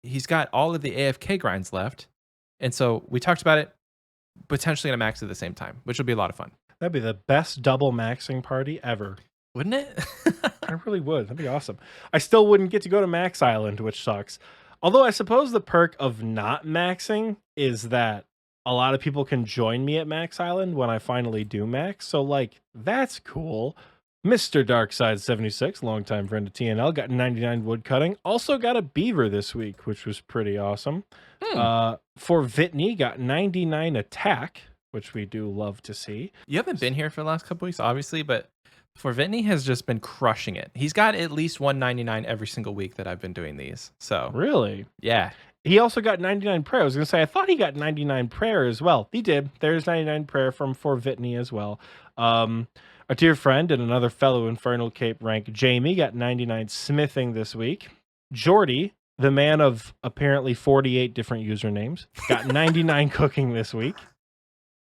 he's got all of the AFK grinds left. And so we talked about it, potentially going to max at the same time, which will be a lot of fun. That'd be the best double maxing party ever. Wouldn't it? I really would. That'd be awesome. I still wouldn't get to go to Max Island, which sucks. Although I suppose the perk of not maxing is that a lot of people can join me at Max Island when I finally do max. So, like, that's cool. Mr. Darkside76, longtime friend of TNL, got 99 woodcutting. Also got a beaver this week, which was pretty awesome. For Vitney, got 99 attack, which we do love to see. You haven't been here for the last couple weeks, obviously, but for Vitney has just been crushing it. He's got at least 199 every single week that I've been doing these. So really? Yeah. He also got 99 prayer. I was going to say, I thought he got 99 prayer as well. He did. There's 99 prayer from For Vitney as well. Our dear friend and another fellow Infernal Cape rank, Jamie, got 99 smithing this week. Jordy, the man of apparently 48 different usernames, got 99 cooking this week.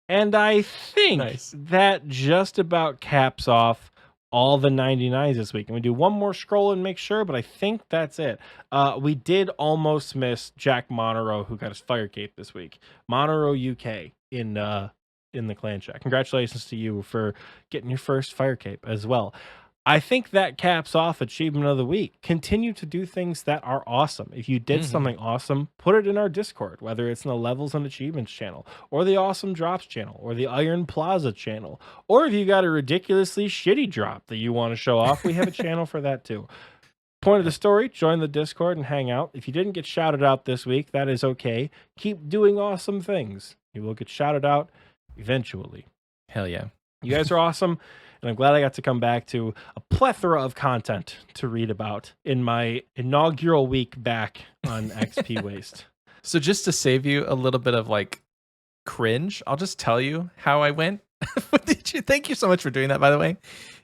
And I think that just about caps off all the 99s this week. And we do one more scroll and make sure, but I think that's it. We did almost miss Jack Monero, who got his fire cape this week. Monero UK in the clan chat. Congratulations to you for getting your first fire cape as well. I think that caps off Achievement of the Week. Continue to do things that are awesome. If you did something awesome, put it in our Discord, whether it's in the Levels and Achievements channel, or the Awesome Drops channel, or the Iron Plaza channel, or if you got a ridiculously shitty drop that you want to show off, we have a channel for that too. Point of the story, join the Discord and hang out. If you didn't get shouted out this week, that is okay. Keep doing awesome things. You will get shouted out eventually. Hell yeah. You guys are awesome. And I'm glad I got to come back to a plethora of content to read about in my inaugural week back on Xpwaste. So just to save you a little bit of like cringe, I'll just tell you how I went. Thank you so much for doing that, by the way.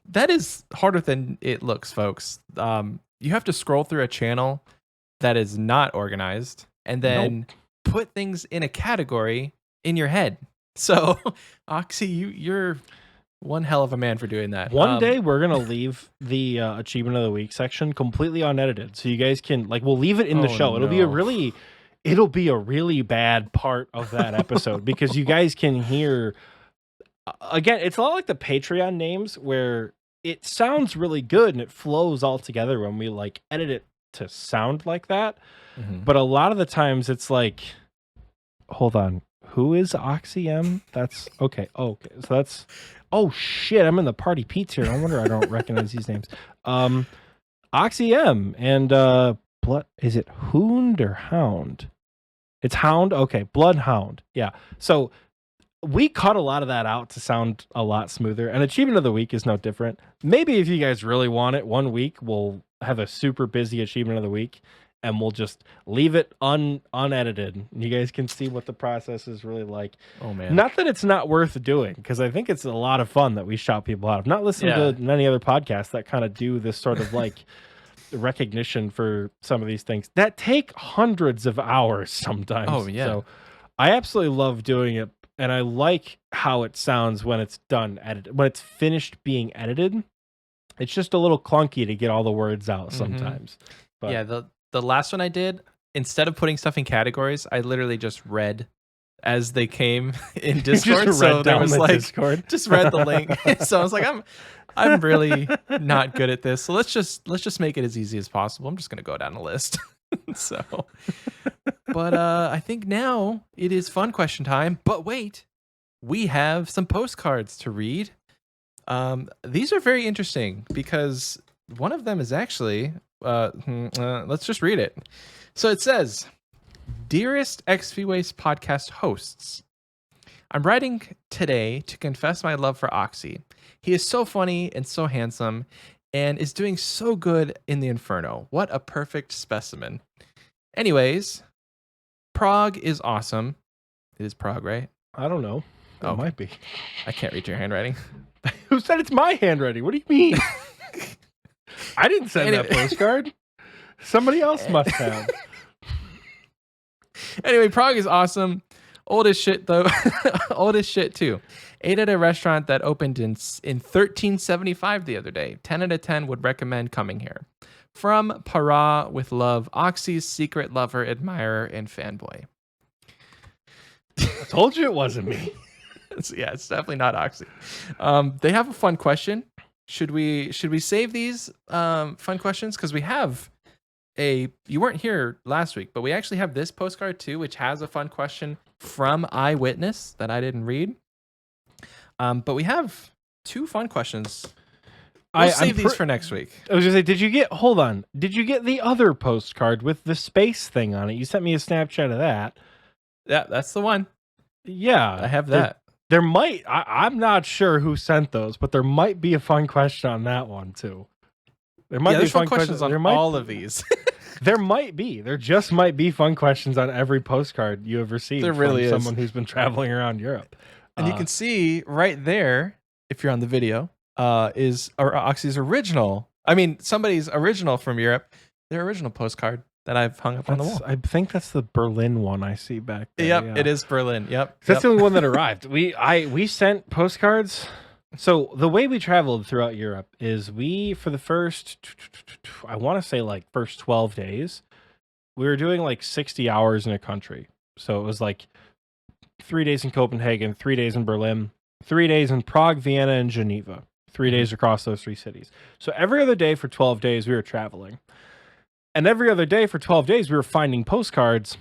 That is harder than it looks, folks. You have to scroll through a channel that is not organized and then put things in a category in your head. So, Oxie, you're one hell of a man for doing that. One day we're gonna leave the Achievement of the Week section completely unedited, so you guys can we'll leave it in the show. It'll be a really bad part of that episode because you guys can hear. Again, it's a lot like the Patreon names where it sounds really good and it flows all together when we edit it to sound like that. But a lot of the times it's like, hold on, who is Oxie M? That's okay. So that's. Oh shit, I'm in the Party Pete's here. No wonder I don't recognize these names. Oxie M and Blood, is it Hound or Hound? It's Hound? Okay, Bloodhound. Yeah. So we cut a lot of that out to sound a lot smoother. And Achievement of the Week is no different. Maybe if you guys really want it, one week we'll have a super busy Achievement of the Week. And we'll just leave it unedited. You guys can see what the process is really like. Oh, man. Not that it's not worth doing, because I think it's a lot of fun that we shout people out. I've not listened to many other podcasts that kind of do this sort of recognition for some of these things that take hundreds of hours sometimes. Oh, yeah. So I absolutely love doing it. And I like how it sounds when it's done, edited. When it's finished being edited, it's just a little clunky to get all the words out sometimes. But yeah, the last one I did, instead of putting stuff in categories, I literally just read as they came in Discord. So there was Discord. Just read the link. So I was like, I'm really not good at this. So let's just make it as easy as possible. I'm just gonna go down the list. But I think now it is fun question time. But wait, we have some postcards to read. These are very interesting because one of them is actually. Let's just read it. So it says, "Dearest Xpwaste podcast hosts, I'm writing today to confess my love for Oxie. He is so funny and so handsome and is doing so good in the Inferno. What a perfect specimen. Anyways, Prague is awesome." It is Prague, right? I don't know. It might be. I can't read your handwriting. Who said it's my handwriting? What do you mean? I didn't send that postcard. Somebody else must have. Anyway, Prague is awesome. Old as shit, though. Old as shit, too. Ate at a restaurant that opened in 1375 the other day. 10 out of 10 would recommend coming here. From Para with love, Oxie's secret lover, admirer, and fanboy. I told you it wasn't me. It's definitely not Oxie. They have a fun question. Should we save these fun questions? Because we have you weren't here last week, but we actually have this postcard too, which has a fun question from Eyewitness that I didn't read. But we have two fun questions. We'll save these for next week. I was gonna say, hold on. Did you get the other postcard with the space thing on it? You sent me a Snapchat of that. Yeah, that's the one. Yeah. I have that. There might, I'm not sure who sent those, but there might be a fun question on that one too. There might be fun questions on all of these. There might be. There just might be fun questions on every postcard you have received from someone who's been traveling around Europe. And you can see right there, if you're on the video, is Oxie's original. I mean, somebody's original from Europe. Their original postcard that I've hung up on the wall. I think that's the Berlin one I see back there. Yep, yeah. It is Berlin. Yep. That's the only one that arrived. We sent postcards. So the way we traveled throughout Europe is for the first, I want to say first 12 days, we were doing 60 hours in a country. So it was 3 days in Copenhagen, 3 days in Berlin, 3 days in Prague, Vienna, and Geneva. 3 days across those 3 cities. So every other day for 12 days, we were traveling. And every other day for 12 days, we were finding postcards.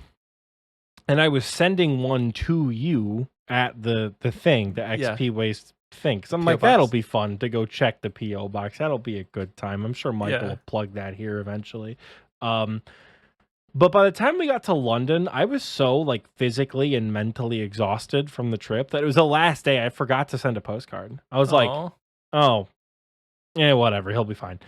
And I was sending one to you at the thing, the Xpwaste thing. Because I'm PO like, box. that'll be fun to go check the P.O. box. That'll be a good time. I'm sure Michael Yeah. will plug that here eventually. But by the time we got to London, I was so like physically and mentally exhausted from the trip that it was the last day I forgot to send a postcard. I was like, Aw. oh, yeah, whatever. He'll be fine.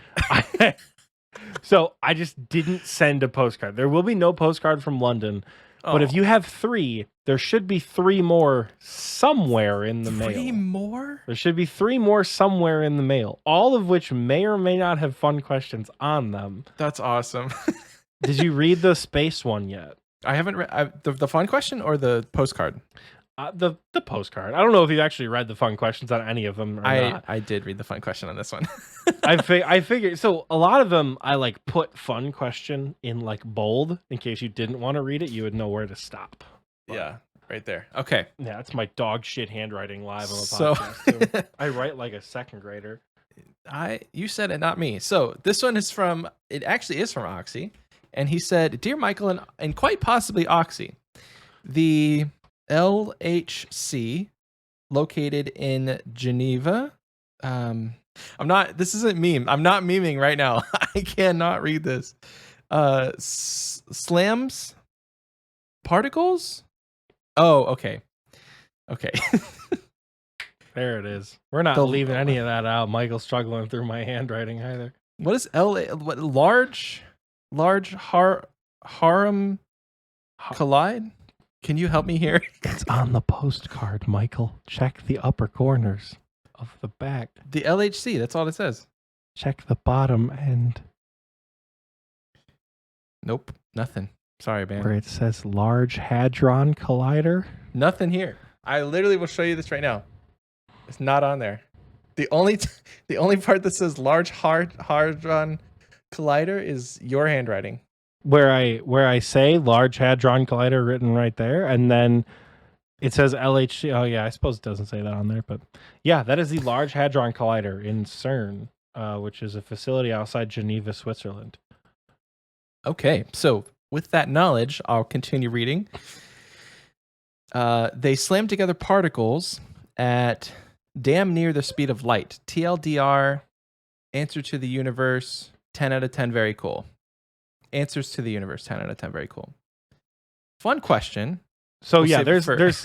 So I just didn't send a postcard. There will be no postcard from London. But if Aw. you have 3, there should be 3 more somewhere in the mail. 3 more? There should be 3 more somewhere in the mail, all of which may or may not have fun questions on them. That's awesome. Did you read the space one yet? I haven't read the fun question or the postcard. The postcard. I don't know if you actually read the fun questions on any of them or not. I did read the fun question on this one. I figured so a lot of them I like put fun question in like bold in case you didn't want to read it, you would know where to stop. But, Yeah, right there. Okay. yeah, that's my dog shit handwriting live on the So podcast. Too. I write like a second grader. you said it, not me. So this one is from Oxie, and he said, "Dear Michael and quite possibly Oxie, the LHC located in Geneva." This isn't meme. I'm not memeing right now. I cannot read this. Slams particles? Oh, okay. Okay. There it is. We're not leaving any of that out. Michael's struggling through my handwriting either. What is large harem collide? Can you help me here? It's on the postcard, Michael. Check the upper corners of the back. The LHC, that's all it says. Check the bottom end Nope, nothing. Sorry, where man. it says Large Hadron Collider. Nothing here. I literally will show you this right now. It's not on there. The only part that says Large Hadron Collider is your handwriting. Where I say Large Hadron Collider written right there, and then it says LHC. Oh yeah, I suppose it doesn't say that on there, but yeah, that is the Large Hadron Collider in CERN, which is a facility outside Geneva, Switzerland. Okay, so with that knowledge, I'll continue reading. They slam together particles at damn near the speed of light. TLDR, answer to the universe, 10 out of 10, very cool. Answers to the universe, 10 out of 10, very cool. Fun question. So We'll yeah, save it there's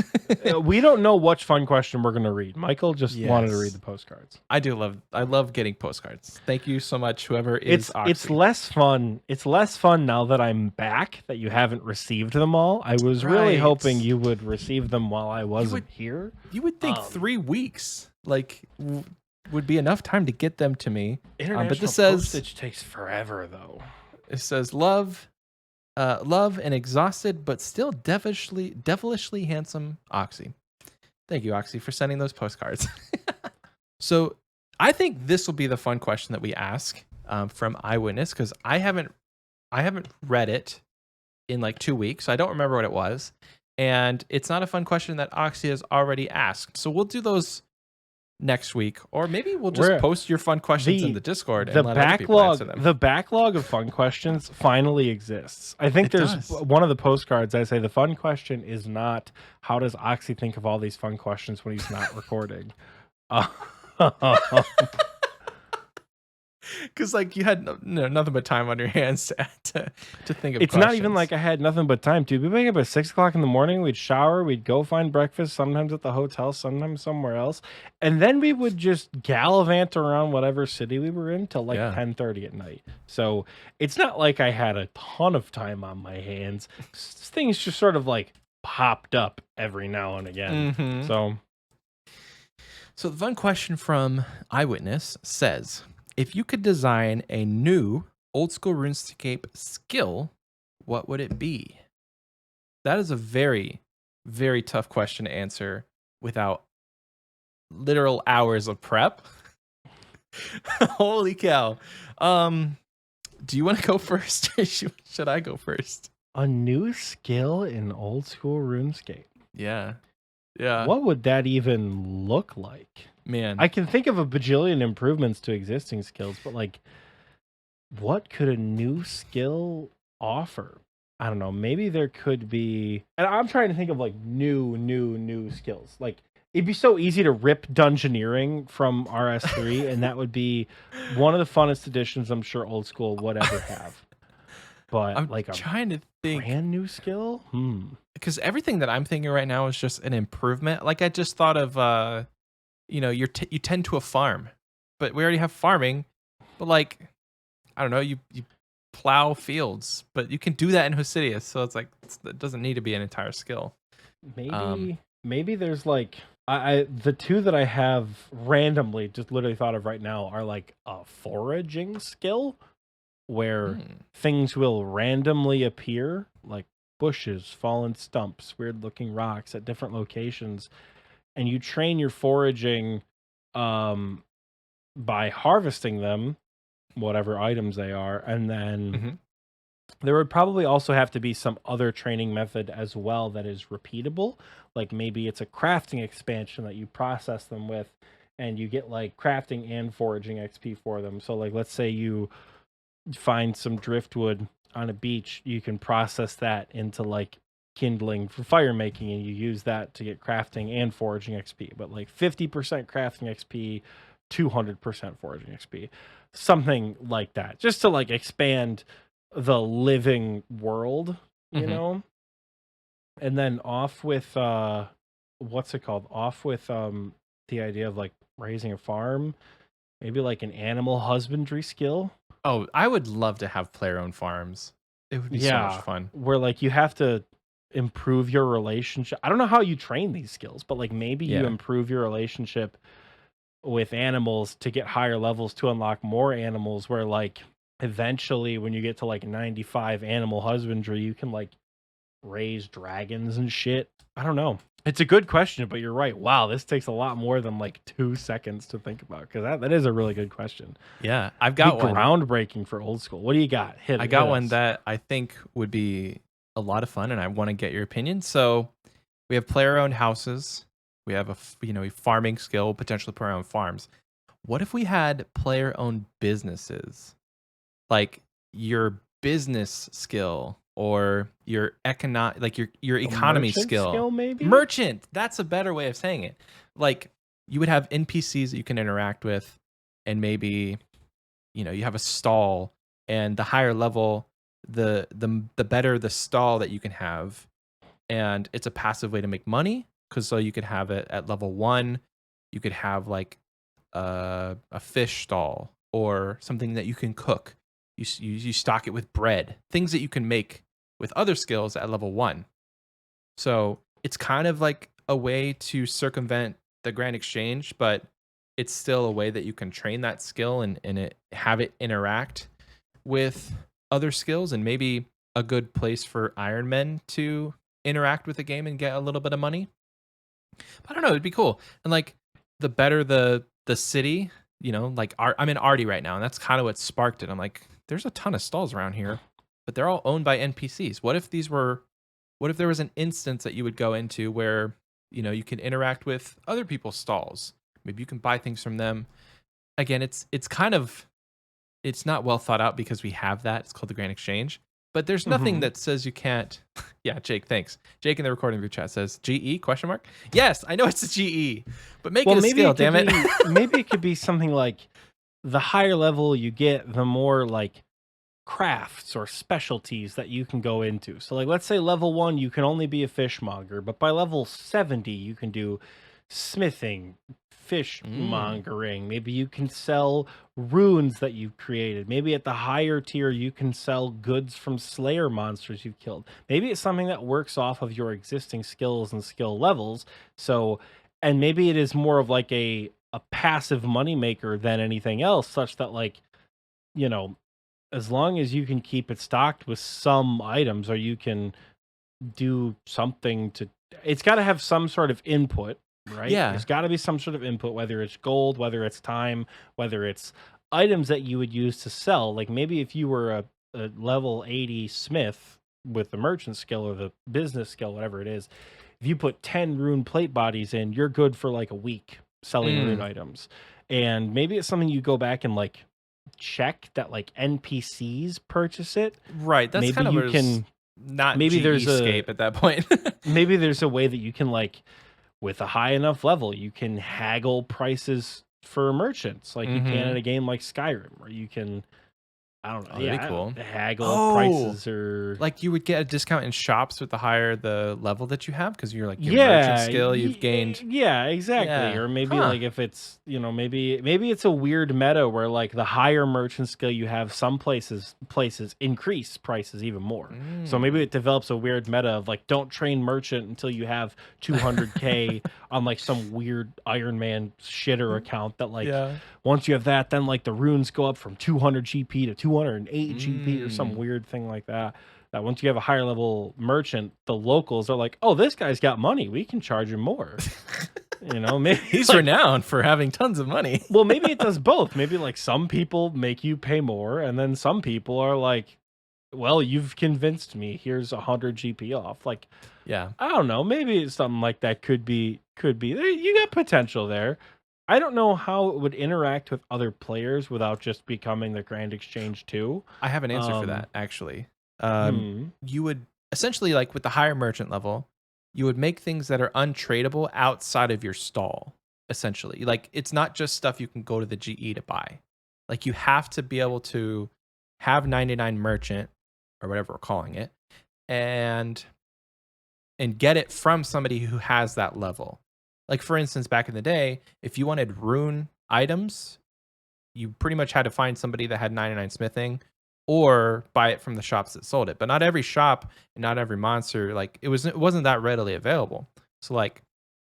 for- we don't know which fun question we're gonna read. Michael just wanted to Yes. read the postcards. I love getting postcards. Thank you so much, whoever is It's Oxy. less fun. It's less fun now that I'm back that you haven't received them all. I was really Right. hoping you would receive them while I wasn't here. You would think 3 weeks would be enough time to get them to me. International but this says postage takes forever though. it says love and exhausted but still devilishly handsome Oxy. Thank you, Oxy, for sending those postcards. So I think this will be the fun question that we ask from Eyewitness, because I haven't read it in like 2 weeks, so I don't remember what it was. And it's not a fun question that Oxy has already asked. So we'll do those next week, or maybe we'll just post your fun questions in the Discord and let other people answer them. The backlog of fun questions finally exists. I think It there's does. one of the postcards. I say the fun question is not how does Oxy think of all these fun questions when he's not recording. Because like you had nothing but time on your hands to think of. It's not even questions. like I had nothing but time to. We'd wake up at 6 o'clock in the morning. We'd shower. We'd go find breakfast. Sometimes at the hotel. Sometimes somewhere else. And then we would just gallivant around whatever city we were in till like 10:30 at night. So it's not like I had a ton of time on my hands. Things just sort of like popped up every now and again. Mhm. So the fun question from Eyewitness says, if you could design a new Old School RuneScape skill, what would it be? That is a very, very tough question to answer without literal hours of prep. Holy cow. Do you want to go first? Or should I go first? A new skill in Old School RuneScape. Yeah. Yeah. what would that even look like? Man. I can think of a bajillion improvements to existing skills, but like, what could a new skill offer? I don't know. Maybe there could be, and I'm trying to think of like new skills. Like, it'd be so easy to rip dungeoneering from RS3, and that would be one of the funnest additions I'm sure Old School would ever have. But I'm like a trying to think. brand new skill? Because everything that I'm thinking right now is just an improvement. Like I just thought of, you tend to a farm, but we already have farming. But like, I don't know, you plow fields, but you can do that in Hosidius, so it's like it doesn't need to be an entire skill. Maybe there's like the two that I have randomly just literally thought of right now are like a foraging skill where things will randomly appear, like bushes, fallen stumps, weird looking rocks at different locations, and you train your foraging by harvesting them, whatever items they are, and then there would probably also have to be some other training method as well that is repeatable. Like maybe it's a crafting expansion that you process them with, and you get like crafting and foraging XP for them. So like, let's say you find some driftwood on a beach, you can process that into like kindling for fire making, and you use that to get crafting and foraging XP. But like 50% crafting XP, 200% foraging XP, something like that, just to like expand the living world, you know. And then off with what's it called? Off with the idea of like raising a farm, maybe like an animal husbandry skill. Oh, I would love to have player-owned farms. It would be so much fun. Where like you have to improve your relationship. I don't know how you train these skills, but like maybe you improve your relationship with animals to get higher levels to unlock more animals, where like eventually when you get to like 95 animal husbandry, you can like raise dragons and shit. I don't know. It's a good question, but you're right. Wow, this takes a lot more than like 2 seconds to think about, because that is a really good question. Yeah, I've got one. Groundbreaking for Old School. What do you got? I got one that I think would be a lot of fun, and I want to get your opinion. So we have player-owned houses. We have a farming skill, potentially player-owned farms. What if we had player-owned businesses? Like your business skill or your your economy skill. Maybe merchant. That's a better way of saying it. Like you would have NPCs that you can interact with, and maybe you have a stall, and the higher level, the better the stall that you can have, and it's a passive way to make money. Because so you could have it at level 1, you could have like a fish stall or something that you can cook. You stock it with bread, things that you can make with other skills at level 1. So it's kind of like a way to circumvent the Grand Exchange, but it's still a way that you can train that skill and have it interact with other skills, and maybe a good place for Iron Men to interact with the game and get a little bit of money. I don't know, it'd be cool. And like the better the city, like I'm in Arty right now, and that's kind of what sparked it. I'm like, there's a ton of stalls around here, but they're all owned by NPCs. What if there was an instance that you would go into where you can interact with other people's stalls? Maybe you can buy things from them. Again, it's not well thought out because we have that. It's called the Grand Exchange. But there's nothing that says you can't. Yeah, Jake, thanks. Jake in the recording group chat says GE ? Yes, I know it's a GE, but make it a skill, damn it. Maybe it could be something like the higher level you get, the more like crafts or specialties that you can go into. So like, let's say level 1, you can only be a fishmonger, but by level 70, you can do smithing, fishmongering. Maybe you can sell runes that you've created. Maybe at the higher tier, you can sell goods from slayer monsters you've killed. Maybe it's something that works off of your existing skills and skill levels. So, and maybe it is more of like a passive moneymaker than anything else, such that like, as long as you can keep it stocked with some items, or you can do something to, it's got to have some sort of input, right? Yeah. There's got to be some sort of input, whether it's gold, whether it's time, whether it's items that you would use to sell. Like maybe if you were a level 80 smith, with the merchant skill or the business skill, whatever it is, if you put 10 rune plate bodies in, you're good for like a week selling rune items. And maybe it's something you go back and like check that like NPCs purchase it. Right. That's maybe kind of you can not maybe there's escape at that point. maybe there's a way that you can like with a high enough level, you can haggle prices for merchants like you can in a game like Skyrim, where you can, I don't know, that'd be cool. Haggle prices, or like you would get a discount in shops with the higher the level that you have, because you're like your merchant skill you've gained. Yeah, exactly. Or maybe like if it's, you know, maybe it's a weird meta where like the higher merchant skill you have, some places increase prices even more. So maybe it develops a weird meta of like, don't train merchant until you have 200k on like some weird Iron Man shitter account that like once you have that, then like the runes go up from 200 GP to 208 GP or some weird thing like that. That once you have a higher level merchant, the locals are like, oh, this guy's got money, we can charge him more. You know, maybe he's like, renowned for having tons of money. Well, maybe it does both. Maybe like some people make you pay more, and then some people are like, well, you've convinced me, here's 100 GP off. Like, yeah, I don't know, maybe something like that could be you got potential there. I don't know how it would interact with other players without just becoming the Grand Exchange too. I have an answer for that, actually. You would essentially, like with the higher merchant level, you would make things that are untradeable outside of your stall, essentially. Like, it's not just stuff you can go to the GE to buy. Like, you have to be able to have 99 merchant, or whatever we're calling it, and get it from somebody who has that level. Like, for instance, back in the day, if you wanted rune items, you pretty much had to find somebody that had 99 smithing or buy it from the shops that sold it. But not every shop and not every monster, like, it wasn't that readily available. So, like,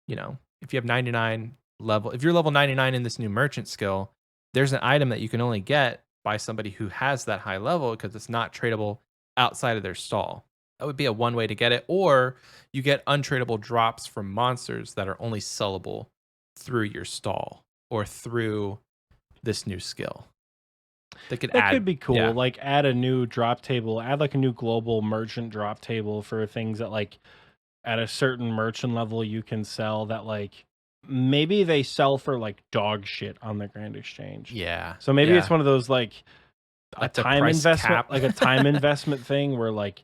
you know, if you have 99 level, if you're level 99 in this new merchant skill, there's an item that you can only get by somebody who has that high level because it's not tradable outside of their stall. That would be a one way to get it. Or you get untradeable drops from monsters that are only sellable through your stall or through this new skill. That could be cool. Like, add a new drop table, add like a new global merchant drop table for things that like at a certain merchant level you can sell that like maybe they sell for like dog shit on the Grand Exchange. Yeah. So maybe it's one of those like a time investment, cap. like a time investment thing where like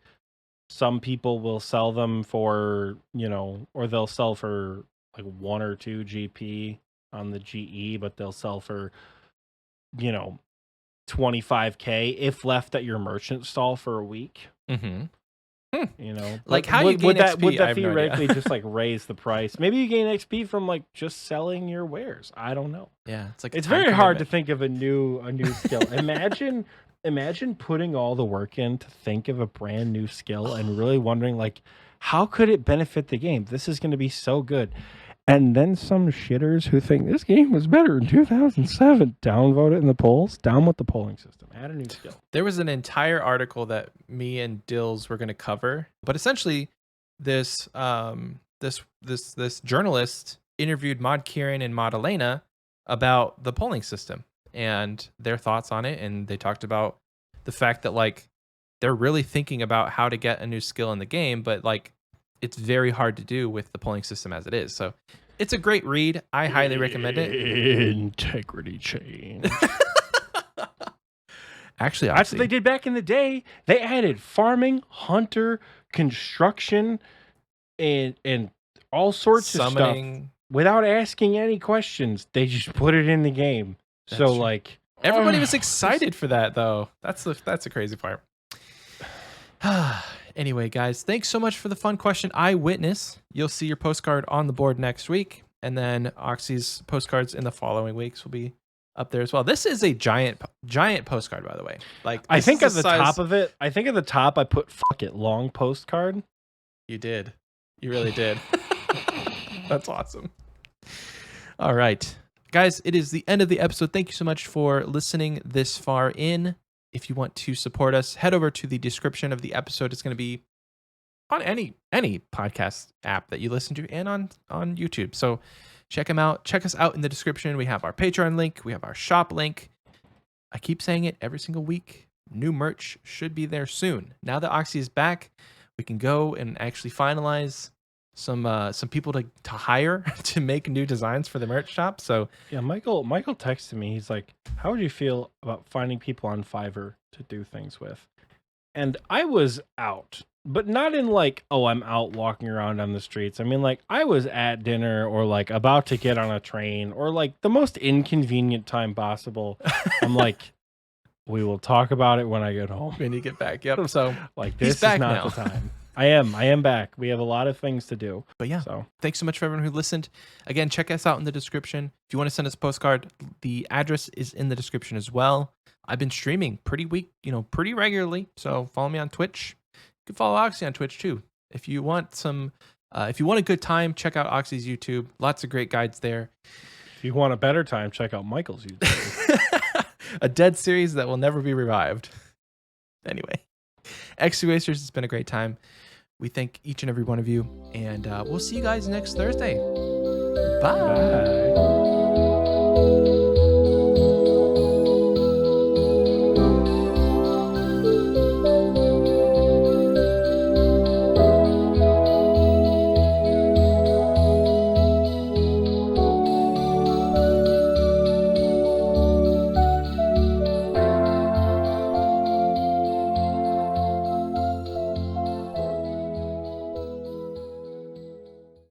some people will sell them for, you know, or they'll sell for like 1 or 2 GP on the GE, but they'll sell for, you know, 25k if left at your merchant stall for a week. You know, like, how you gain XP, would that theoretically just like raise the price? Maybe you gain XP from like just selling your wares. I don't know. Yeah, it's like it's very hard to think of a new skill. Imagine putting all the work in to think of a brand new skill and really wondering like, how could it benefit the game? This is going to be so good. And then some shitters who think this game was better in 2007 downvote it in the polls. Down with the polling system. Add a new skill. There was an entire article that me and Dills were going to cover, but essentially, this journalist interviewed Mod Kieran and Mod Elena about the polling system and their thoughts on it, and they talked about the fact that like they're really thinking about how to get a new skill in the game, but like it's very hard to do with the polling system as it is. So it's a great read. I highly recommend it. Integrity change. Actually, that's what they did back in the day. They added farming, hunter, construction, and all sorts of stuff without asking any questions. They just put it in the game. That's so true. Like everybody was excited for that, though. That's a crazy part. Anyway, guys, thanks so much for the fun question. Eyewitness. You'll see your postcard on the board next week, and then Oxie's postcards in the following weeks will be up there as well. This is a giant postcard, by the way. Like, I think at the top of it, I put "fuck it" long postcard. You did. You really did. That's awesome. All right, guys, it is the end of the episode. Thank you so much for listening this far in. If you want to support us, head over to the description of the episode. It's going to be on any podcast app that you listen to and on YouTube. So check them out. Check us out in the description. We have our Patreon link. We have our shop link. I keep saying it every single week, new merch should be there soon. Now that Oxie is back, we can go and actually finalize some people to hire to make new designs for the merch shop. So yeah, Michael texted me. He's like, "How would you feel about finding people on Fiverr to do things with?" And I was out, but not in like, oh, I'm out walking around on the streets. I mean, like, I was at dinner or like about to get on a train or like the most inconvenient time possible. I'm like, we will talk about it when I get home. when you get back. Yep. So Like, he's this is back not now. the time. I am back. We have a lot of things to do. But yeah, So thanks so much for everyone who listened. Again, check us out in the description. If you want to send us a postcard, the address is in the description as well. I've been streaming pretty regularly. So follow me on Twitch. You can follow Oxie on Twitch too. If you want if you want a good time, check out Oxie's YouTube. Lots of great guides there. if you want a better time, check out Michael's YouTube. A dead series that will never be revived. Anyway, Xpwasters, it's been a great time. We thank each and every one of you, and we'll see you guys next Thursday. Bye. Bye.